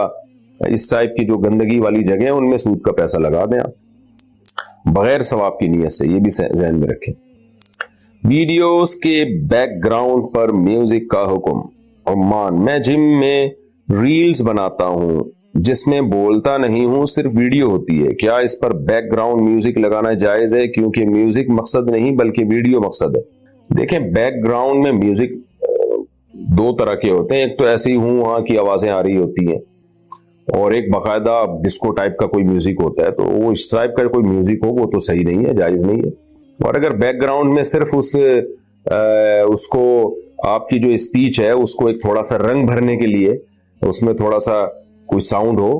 اس ٹائپ کی جو گندگی والی جگہ ہیں ان میں سود کا پیسہ لگا دیں بغیر ثواب کی نیت سے، یہ بھی ذہن میں رکھیں. ویڈیوز کے بیک گراؤنڈ پر میوزک کا حکم. عمان میں جم میں ریلز بناتا ہوں جس میں بولتا نہیں ہوں، صرف ویڈیو ہوتی ہے. کیا اس پر بیک گراؤنڈ میوزک لگانا جائز ہے؟ کیونکہ میوزک مقصد نہیں بلکہ ویڈیو مقصد ہے. دیکھیں بیک گراؤنڈ میں میوزک دو طرح کے ہوتے ہیں. ایک تو ایسی ہوں وہاں کی آوازیں آ رہی ہوتی ہیں، اور ایک باقاعدہ ڈسکو ٹائپ کا کوئی میوزک ہوتا ہے. تو وہ اس ٹائپ کا کوئی میوزک ہو وہ تو صحیح نہیں ہے، جائز نہیں ہے. اور اگر بیک گراؤنڈ میں صرف اس کو آپ کی جو اسپیچ ہے اس کو ایک تھوڑا سا رنگ بھرنے کے لیے اس میں تھوڑا سا کوئی ساؤنڈ ہو،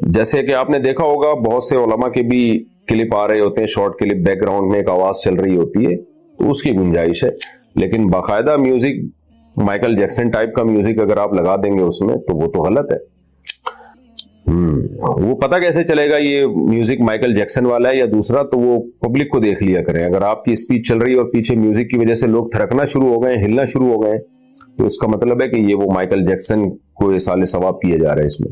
جیسے کہ آپ نے دیکھا ہوگا بہت سے علماء کے بھی کلپ آ رہے ہوتے ہیں، شارٹ کلپ، بیک گراؤنڈ میں ایک آواز چل رہی ہوتی ہے، تو اس کی گنجائش ہے. لیکن باقاعدہ میوزک مائیکل جیکسن ٹائپ کا میوزک اگر آپ لگا دیں گے اس میں تو وہ تو غلط ہے. وہ پتہ کیسے چلے گا یہ میوزک مائیکل جیکسن والا ہے یا دوسرا؟ تو وہ پبلک کو دیکھ لیا کریں. اگر آپ کی اسپیچ چل رہی ہے اور پیچھے میوزک کی وجہ سے لوگ تھرکنا شروع ہو گئے، ہلنا شروع ہو گئے، تو اس کا مطلب ہے کہ یہ وہ مائیکل جیکسن کو اصال ثواب کیا جا رہا ہے اس میں.